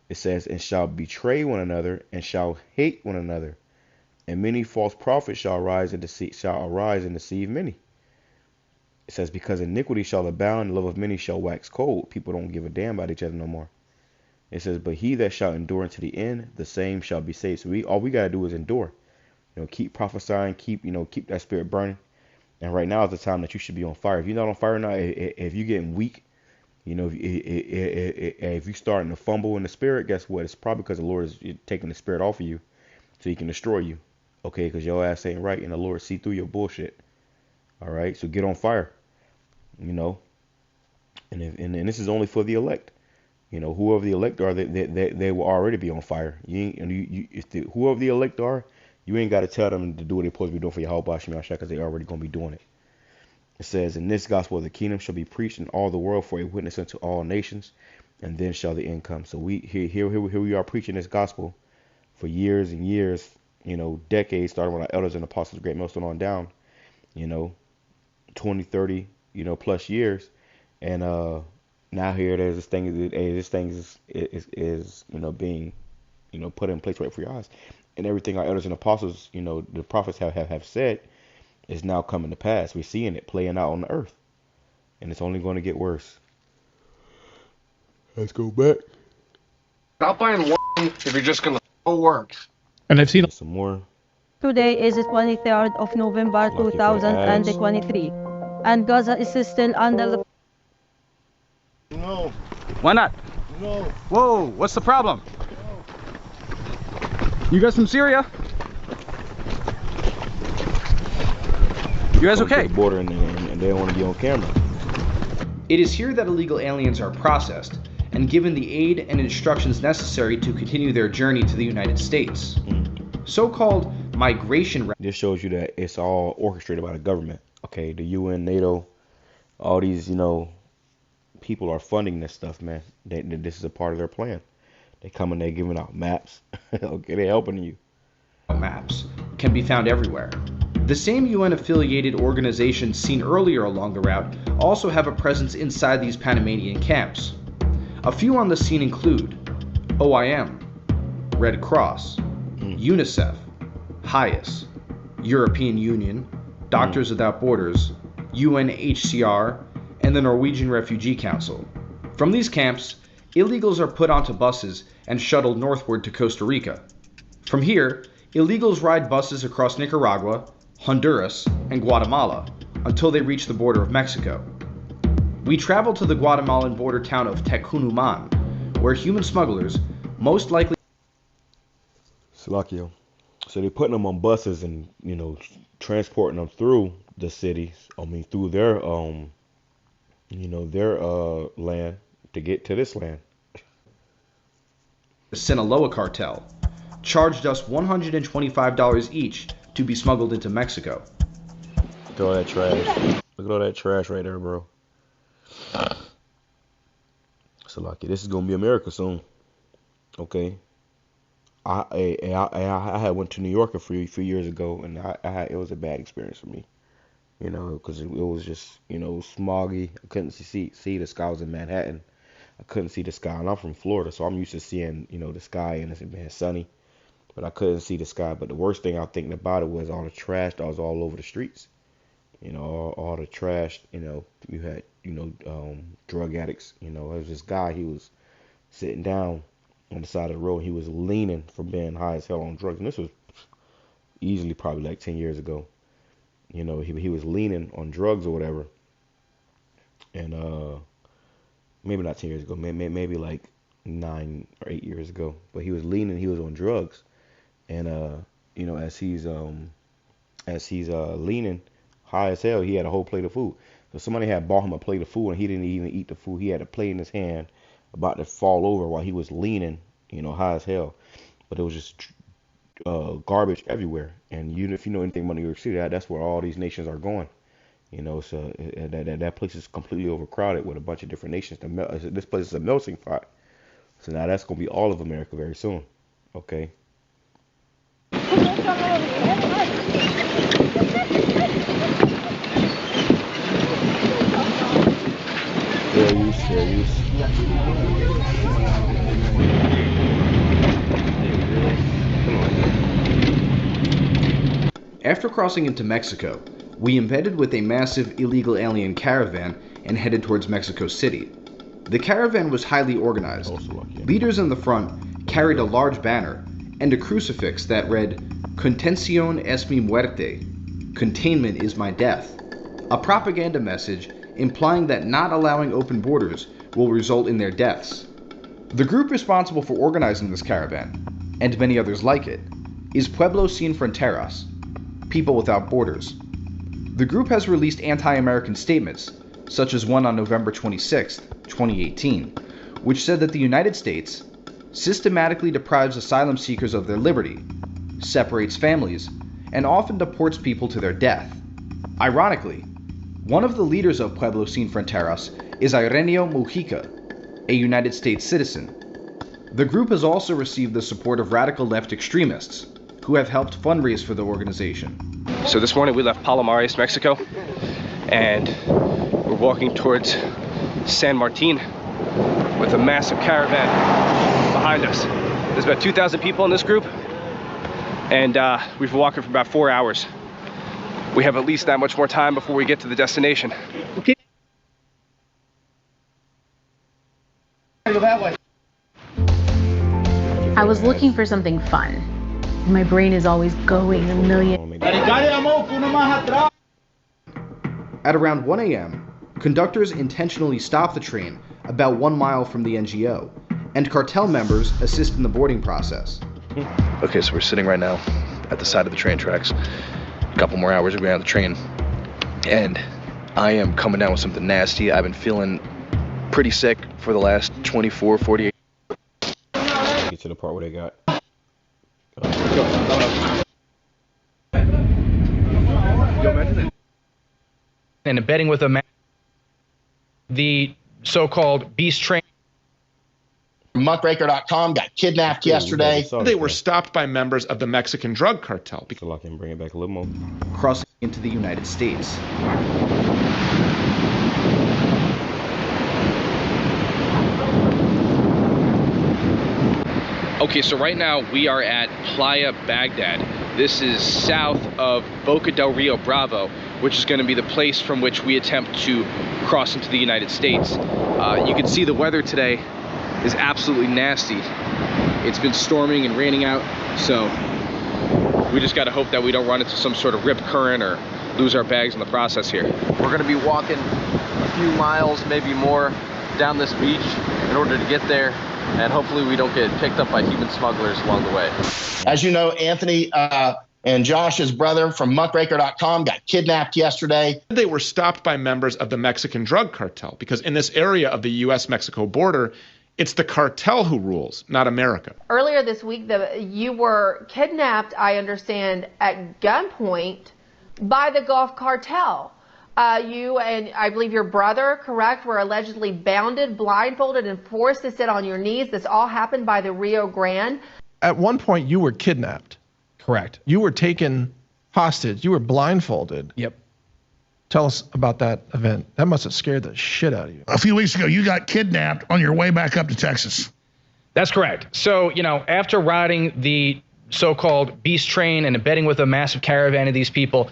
It says, "And shall betray one another, and shall hate one another. And many false prophets shall arise and deceive many." It says, "Because iniquity shall abound, the love of many shall wax cold." People don't give a damn about each other no more. It says, "But he that shall endure unto the end, the same shall be saved." So all we gotta do is endure. Keep prophesying, keep that spirit burning. And right now is the time that you should be on fire. If you're not on fire now, if you're getting weak, if you're starting to fumble in the spirit, guess what? It's probably because the Lord is taking the spirit off of you so He can destroy you. Okay, because your ass ain't right, and the Lord see through your bullshit. All right, so get on fire. And this is only for the elect. Whoever the elect are, they will already be on fire. Whoever the elect are, you ain't got to tell them to do what they're supposed to be doing for YAHAWASHI, because they're already going to be doing it. It says, "In this gospel of the kingdom shall be preached in all the world for a witness unto all nations, and then shall the end come." So here we are preaching this gospel for years and years, decades, starting with our elders and apostles, Great Millstone on down, 20, 30, plus years. And now here there's this thing is being, put in place right for your eyes. And everything our elders and apostles, the prophets have said is now coming to pass. We're seeing it playing out on the earth. And it's only going to get worse. Let's go back. Stop buying wine if you're just going to works. And I've seen some more. Today is the 23rd of November 2023. And Gaza is still under the... No. Why not? No. Whoa, what's the problem? You guys from Syria? You guys okay? To the border and they don't want to be on camera. It is here that illegal aliens are processed and given the aid and instructions necessary to continue their journey to the United States. So-called migration. This shows you that it's all orchestrated by the government. Okay, the UN, NATO, all these, you know, people are funding this stuff, man. This is a part of their plan. They come and they're giving out maps. Okay, they're helping you. Maps can be found everywhere. The same UN-affiliated organizations seen earlier along the route also have a presence inside these Panamanian camps. A few on the scene include OIM, Red Cross, UNICEF, HIAS, European Union, Doctors Without Borders, UNHCR, and the Norwegian Refugee Council. From these camps, illegals are put onto buses and shuttled northward to Costa Rica. From here, illegals ride buses across Nicaragua, Honduras, and Guatemala until they reach the border of Mexico. We travel to the Guatemalan border town of Tecunuman, where human smugglers most likely... Salakio. So they're putting them on buses and, you know, transporting them through the cities. I mean, through their, you know, their land to get to this land. The Sinaloa cartel charged us $125 each to be smuggled into Mexico. Look at all that trash. Look at all that trash right there, bro. Salakio, this is gonna be America soon. Okay. I had went to New York a few years ago, and it was a bad experience for me, you know, because it was just, you know, smoggy. I couldn't see the sky. I was in Manhattan. I couldn't see the sky, and I'm from Florida, so I'm used to seeing, you know, the sky and it's sunny, but I couldn't see the sky. But the worst thing I think about it was all the trash that was all over the streets. You know, all the trash. You know, you had, you know, drug addicts. You know, there was this guy. He was sitting down on the side of the road. He was leaning from being high as hell on drugs. And this was easily probably like 10 years ago. You know, he was leaning on drugs or whatever. And maybe not 10 years ago, maybe like 9 or 8 years ago. But he was leaning, he was on drugs. And you know, as he's leaning high as hell, he had a whole plate of food. So somebody had bought him a plate of food and he didn't even eat the food. He had a plate in his hand about to fall over while he was leaning, you know, high as hell. But it was just garbage everywhere. And if you know anything about New York City, that's where all these nations are going. You know, so that place is completely overcrowded with a bunch of different nations. This place is a melting pot. So now that's going to be all of America very soon. Okay. Fair use. After crossing into Mexico, we embedded with a massive illegal alien caravan and headed towards Mexico City. The caravan was highly organized. Leaders in the front carried a large banner and a crucifix that read, "Contención es mi muerte," containment is my death, a propaganda message implying that not allowing open borders will result in their deaths. The group responsible for organizing this caravan, and many others like it, is Pueblos Sin Fronteras, People Without Borders. The group has released anti-American statements, such as one on November 26, 2018, which said that the United States systematically deprives asylum seekers of their liberty, separates families, and often deports people to their death. Ironically, one of the leaders of Pueblos Sin Fronteras is Ireneo Mujica, a United States citizen. The group has also received the support of radical left extremists, who have helped fundraise for the organization. So this morning we left Palomares, Mexico, and we're walking towards San Martin with a massive caravan behind us. There's about 2,000 people in this group, and we've been walking for about 4 hours. We have at least that much more time before we get to the destination. Okay. That way. I was looking for something fun. My brain is always going a million. At around 1 a.m., conductors intentionally stop the train about 1 mile from the NGO, and cartel members assist in the boarding process. Okay, so we're sitting right now at the side of the train tracks. A couple more hours, we're going on the train. And I am coming down with something nasty. I've been feeling pretty sick for the last 24, 48. Get to the part where they got. And embedding with the so-called beast train. Muckraker.com got kidnapped yesterday. They were stopped by members of the Mexican drug cartel. So I can bring it back a little more. Crossing into the United States. Okay, so right now we are at Playa Baghdad. This is south of Boca del Rio Bravo, which is going to be the place from which we attempt to cross into the United States. You can see the weather today is absolutely nasty. It's been storming and raining out, so we just got to hope that we don't run into some sort of rip current or lose our bags in the process here. We're going to be walking a few miles, maybe more, down this beach in order to get there, and hopefully we don't get picked up by human smugglers along the way. As you know, Anthony and Josh's brother from Muckraker.com got kidnapped yesterday. They were stopped by members of the Mexican drug cartel because in this area of the U.S.-Mexico border, it's the cartel who rules, not America. Earlier this week, you were kidnapped, I understand, at gunpoint by the Gulf cartel. You and I believe your brother, correct, were allegedly bounded, blindfolded, and forced to sit on your knees. This all happened by the Rio Grande. At one point, you were kidnapped. Correct. You were taken hostage. You were blindfolded. Yep. Tell us about that event. That must have scared the shit out of you. A few weeks ago, you got kidnapped on your way back up to Texas. That's correct. So, after riding the so-called beast train and embedding with a massive caravan of these people,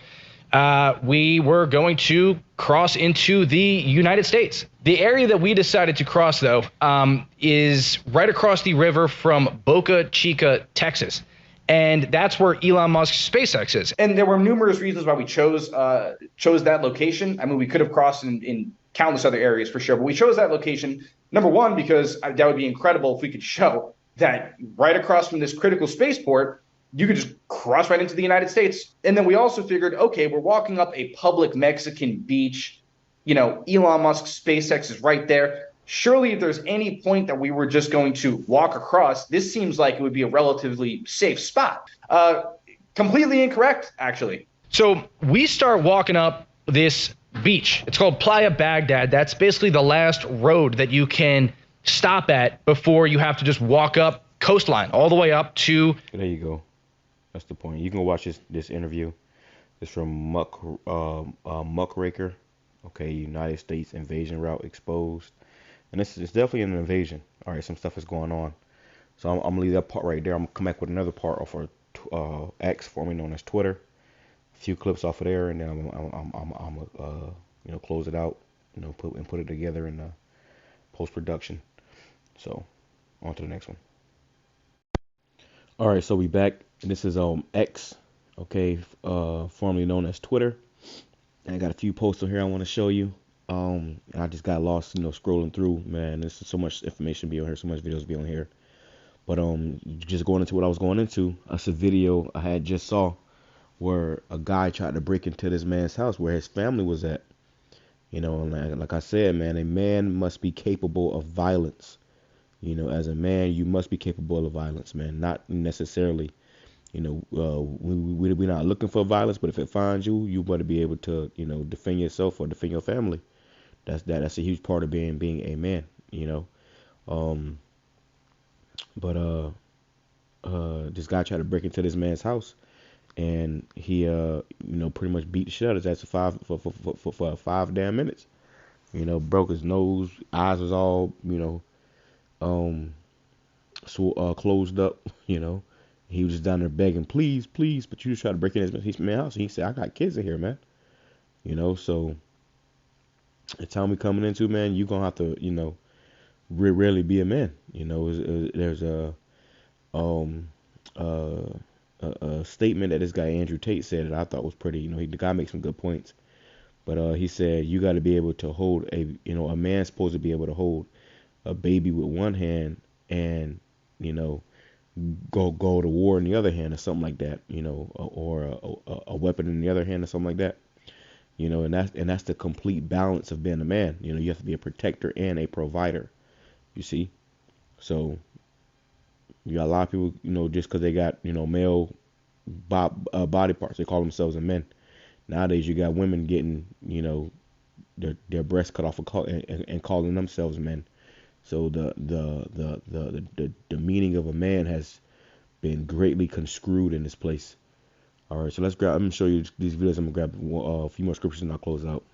we were going to cross into the United States. The area that we decided to cross, though, is right across the river from Boca Chica, Texas. And that's where Elon Musk's SpaceX is. And there were numerous reasons why we chose that location. I mean, we could have crossed in countless other areas for sure, but we chose that location, number one, because that would be incredible if we could show that right across from this critical spaceport, you could just cross right into the United States. And then we also figured, okay, we're walking up a public Mexican beach. Elon Musk's SpaceX is right there. Surely if there's any point that we were just going to walk across, this seems like it would be a relatively safe spot. Completely incorrect, actually. So we start walking up this beach. It's called Playa Baghdad. That's basically the last road that you can stop at before you have to just walk up coastline all the way up to... There you go. That's the point. You can watch this interview. It's from Muckraker. Okay, United States invasion route exposed. And it's definitely an invasion. All right, some stuff is going on. So I'm gonna leave that part right there. I'm gonna come back with another part off of X, formerly known as Twitter. A few clips off of there, and then I'm gonna close it out. Put it together in post production. So on to the next one. All right, so we back. This is X, okay, formerly known as Twitter. And I got a few posts on here I want to show you. And I just got lost, scrolling through, man. There's so much information be on here, so much videos be on here. But just going into what I was going into, that's a video I had just saw where a guy tried to break into this man's house where his family was at. And like I said, man, a man must be capable of violence. As a man, you must be capable of violence, man. Not necessarily, we're not looking for violence, but if it finds you, you better be able to, defend yourself or defend your family. That's a huge part of being a man, But this guy tried to break into this man's house, and he pretty much beat the shit out of his ass for 5 damn minutes. Broke his nose, eyes was all closed up. He was just down there begging, please, but you just try to break in his man's house. And he said, I got kids in here, man. So the time we coming into, man, you gonna have to, really be a man. There's a statement that this guy Andrew Tate said that I thought was pretty. The guy makes some good points, but he said you got to be able to hold a man's supposed to be able to hold a baby with one hand and go to war in the other hand or something like that, you know, or a weapon in the other hand or something like that, you know, and that's the complete balance of being a man. You know, you have to be a protector and a provider, you see. So you got a lot of people, you know, just because they got, you know, male body parts, they call themselves a men. Nowadays you got women getting, you know, their breasts cut off and calling themselves men. So the meaning of a man has been greatly construed in this place. All right, so I'm gonna show you these videos. I'm gonna grab a few more scriptures and I'll close out.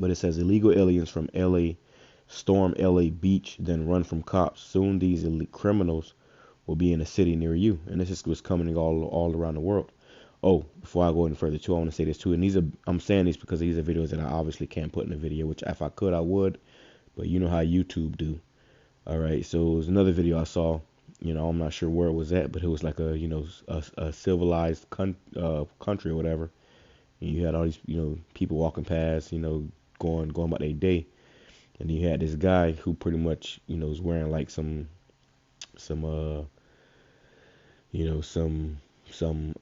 But it says illegal aliens from LA storm LA beach, then run from cops. Soon these elite criminals will be in a city near you. And this is what's coming all around the world. Oh, before I go any further too, I want to say this too. And I'm saying these because these are videos that I obviously can't put in a video, which if I could, I would. But you know how YouTube do. All right, so it was another video I saw. You know, I'm not sure where it was at, but it was like a, you know, a civilized country or whatever. And you had all these, you know, people walking past, you know, going about their day. And you had this guy who pretty much, you know, was wearing like some you know, some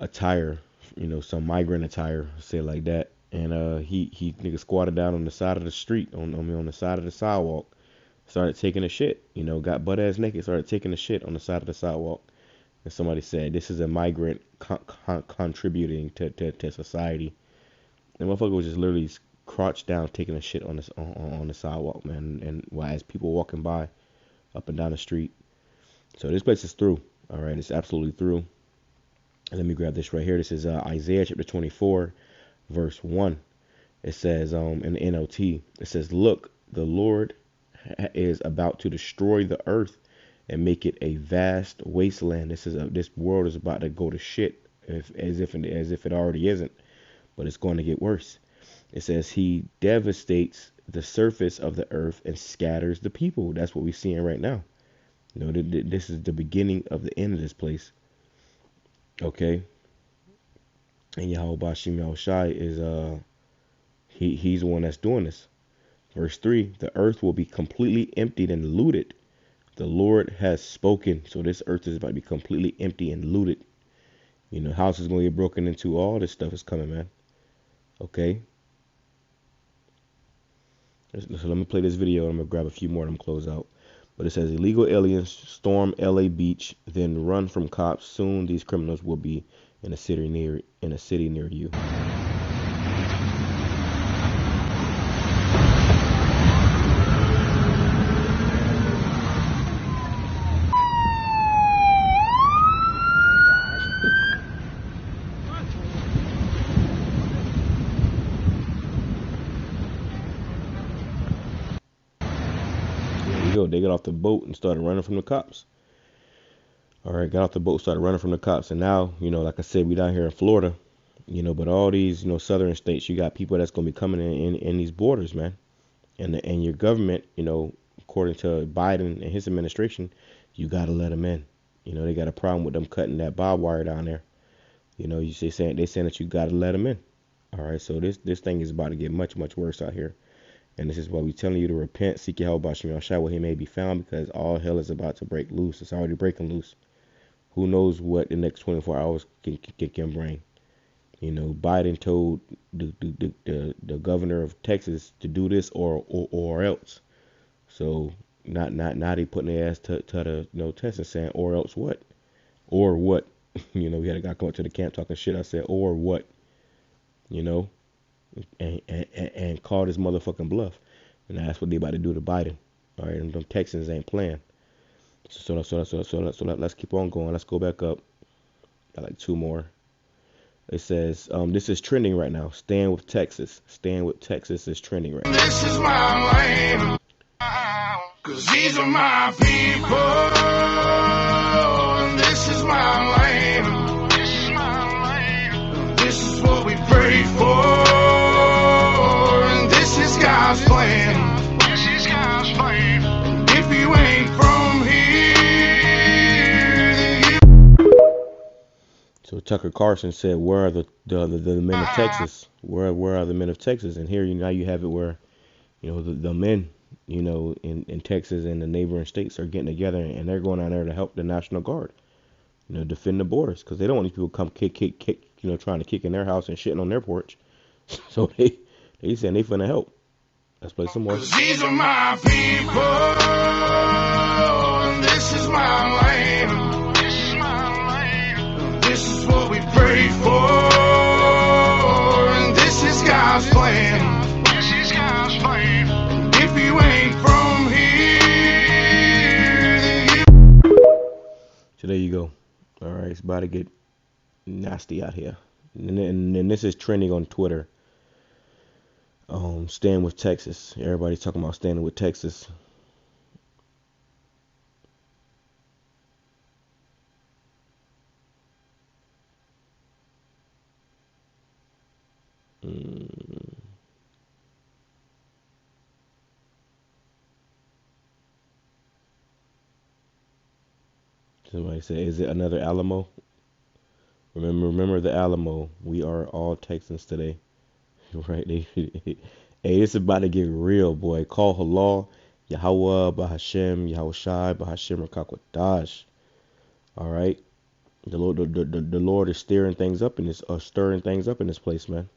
attire, you know, some migrant attire, say it like that. And he nigga squatted down on the side of the street, on the side of the sidewalk, started taking a shit, you know, got butt ass naked, started taking a shit on the side of the sidewalk. And somebody said, this is a migrant contributing to society. The motherfucker was just literally crouched down taking a shit on the sidewalk, man. And while as people walking by up and down the street. So this place is through. All right, it's absolutely through. And let me grab this right here. This is Isaiah chapter 24, verse 1. It says in the NLT, it says, look, the Lord is about to destroy the earth and make it a vast wasteland. This world is about to go to shit, as if it already isn't, but it's going to get worse. It says he devastates the surface of the earth and scatters the people. That's what we're seeing right now. You know, this is the beginning of the end of this place. Okay. And YAHAWASHI is he's the one that's doing this. Verse 3, the earth will be completely emptied and looted. The Lord has spoken. So this earth is about to be completely empty and looted. You know, houses going to get broken into. All this stuff is coming, man. Okay. So let me play this video. I'm going to grab a few more and I'm close out. But it says illegal aliens storm LA beach, then run from cops. Soon these criminals will be in a city near you. They got off the boat and started running from the cops. All right, got off the boat, started running from the cops. And now, you know, like I said, we down here in Florida, you know, but all these, you know, southern states, you got people that's going to be coming in these borders, man. And your government, you know, according to Biden and his administration, you got to let them in. You know, they got a problem with them cutting that barbed wire down there. You know, they saying that you got to let them in. All right, so this thing is about to get much, much worse out here. And this is why we're telling you to repent, seek YAHAWASHI where he may be found, because all hell is about to break loose. It's already breaking loose. Who knows what the next 24 hours can bring. You know, Biden told the governor of Texas to do this or else. So not he putting their ass to the test and saying or else what? Or what? You know, we had a guy come up to the camp talking shit. I said, or what? You know? And call this motherfucking bluff. And that's what they about to do to Biden. All right, and them Texans ain't playing. So let's keep on going. Let's go back up. Got like two more. It says, this is trending right now. Stand with Texas. Stand with Texas is trending right now. This is my land, 'cause these are my people. This is my land. This is my land. This is what we pray for. This is God's plan. This is God's plan. And if you ain't from here, then you... So Tucker Carlson said, "Where are the men of Texas? Where are the men of Texas?" And here now you have it where, you know, the men, you know, in Texas and the neighboring states are getting together and they're going out there to help the National Guard. defend the borders, because they don't want these people come kick, trying to kick in their house and shitting on their porch. So they saying they finna help. Let's play some more. These are my people, and this is my land. This is what we pray for, and this is God's plan. And if you ain't from here, then you... So there you go. All right, it's about to get nasty out here. And this is trending on Twitter. Stand with Texas. Everybody's talking about standing with Texas. Somebody said, "Is it another Alamo?" Remember the Alamo. We are all Texans today. Right? Hey, it's about to get real, boy. Call halal, YAHAWAH, BAHASHAM, YAHAWASHI, BAHASHAM QADASH. All right. The Lord is stirring things up in this place, man.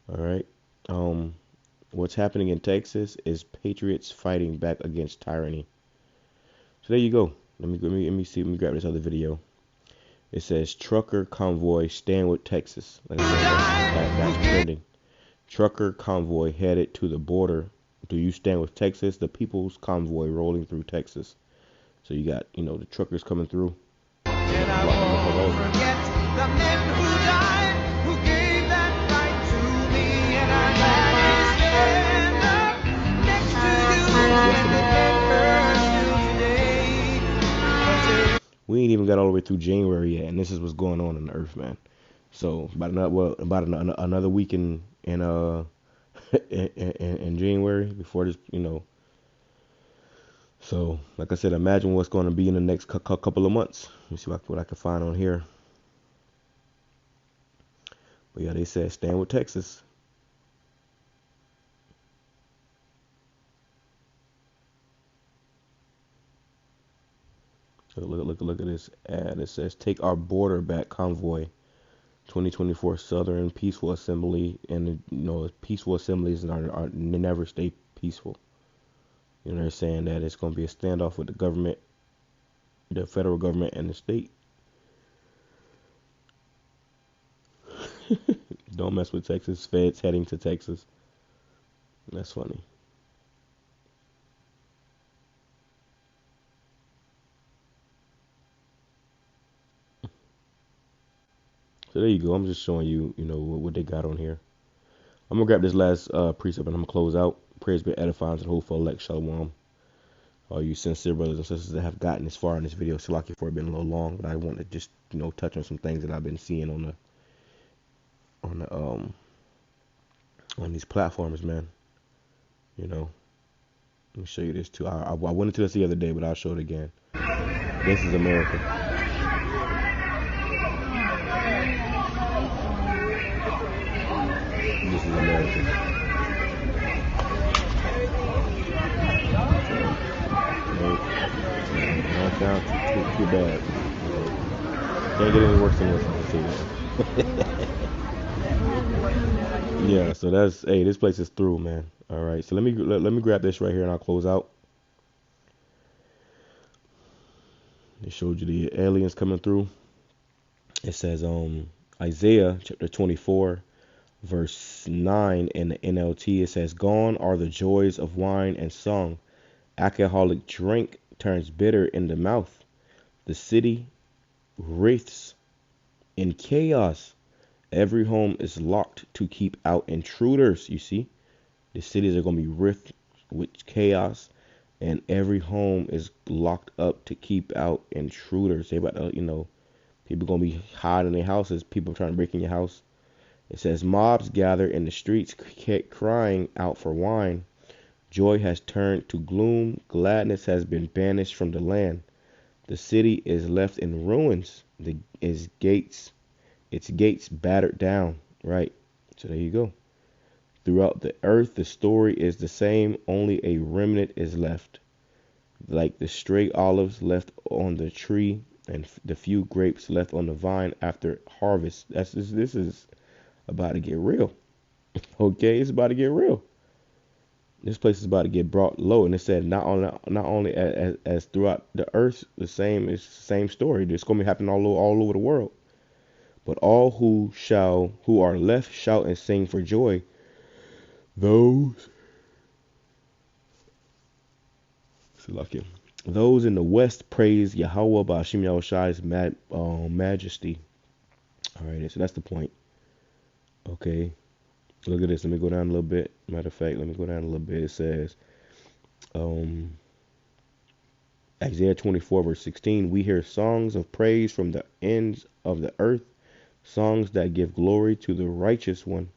All right. What's happening in Texas is patriots fighting back against tyranny. So there you go. Let me grab this other video. It says trucker convoy stand with Texas. Like I said, that's trending. Trucker convoy headed to the border. Do you stand with Texas? The people's convoy rolling through Texas. So you got, the truckers coming through. And I won't forget the men who died, who gave that right to me, and I'm stand up next to you today. We ain't even got all the way through January yet, and this is what's going on the earth, man. So about another week in January before this, So like I said, imagine what's going to be in the next couple of months. Let me see what I can find on here. But yeah, they said stand with Texas. Look at this ad. It says take our border back convoy. 2024 Southern Peaceful Assembly, and peaceful assemblies are never stay peaceful. They're saying that it's going to be a standoff with the government, the federal government, and the state. Don't mess with Texas. Feds heading to Texas. That's funny. So there you go. I'm just showing you, what they got on here. I'm going to grab this last precept and I'm going to close out. Prayers be edifying to the whole for elect. Shalom. All you sincere brothers and sisters that have gotten this far in this video. Salaki for it been a little long, but I want to just, touch on some things that I've been seeing on these platforms, man. Let me show you this too. I went into this the other day, but I'll show it again. This is America. This is America. Not sound too bad. Can't get any worse than this, I'll say that. Yeah, so this place is through, man. All right, so let me grab this right here and I'll close out. They showed you the aliens coming through. It says Isaiah chapter 24 verse 9 in the NLT. It says, gone are the joys of wine and song. Alcoholic drink turns bitter in the mouth. The city writhes in chaos. Every home is locked to keep out intruders. You see, the cities are going to be rift with chaos, and every home is locked up to keep out intruders. They about to, people going to be hiding in their houses. People trying to break in your house. It says mobs gather in the streets crying out for wine. Joy has turned to gloom. Gladness has been banished from the land. The city is left in ruins. Its gates battered down. Right. So there you go. Throughout the earth, the story is the same. Only a remnant is left. Like the stray olives left on the tree and the few grapes left on the vine after harvest. This is about to get real. Okay, it's about to get real. This place is about to get brought low, and it said not only as throughout the earth, it's the same story. It's going to be happening all over the world. But all who are left shout and sing for joy. Those in the west praise Yahweh BAHASHAM Yahushai's majesty. All right, so that's the point. Okay, look at this. Let me go down a little bit. Matter of fact, let me go down a little bit. It says, Isaiah 24 verse 16. We hear songs of praise from the ends of the earth, songs that give glory to the righteous one.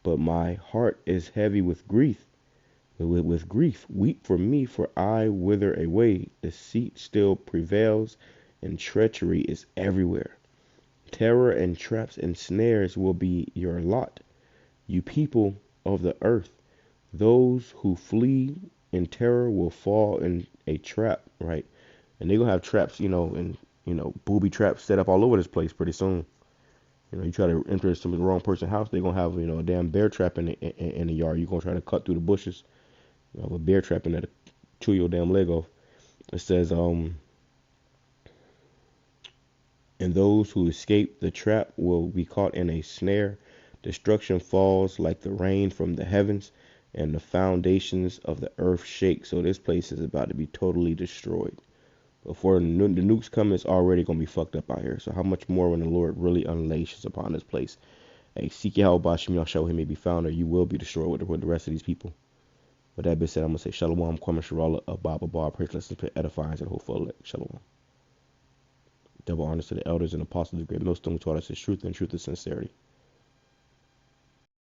But my heart is heavy with grief. With grief, weep for me, for I wither away. Deceit still prevails, and treachery is everywhere. Terror and traps and snares will be your lot, you people of the earth. Those who flee in terror will fall in a trap, right? And they're gonna have traps, and booby traps set up all over this place pretty soon. You try to enter the wrong person's house, they're gonna have a damn bear trap in the yard. You're gonna try to cut through the bushes. You have a bear trap in there to chew your damn leg off. It says, and those who escape the trap will be caught in a snare. Destruction falls like the rain from the heavens, and the foundations of the earth shake. So this place is about to be totally destroyed. Before the nukes come, it's already going to be fucked up out here. So how much more when the Lord really unleashes upon this place? Hey, seek Yahweh BAHASHAM Yahushua, him may be found, or you will be destroyed with the rest of these people. With that being said, I'm going to say Shalom, Kwame Sharala, Abba Bar, praise, lessons, edifying to the whole full elect. Shalom. Double honors to the elders and apostles of the great millstone who taught us his truth and truth is sincerity.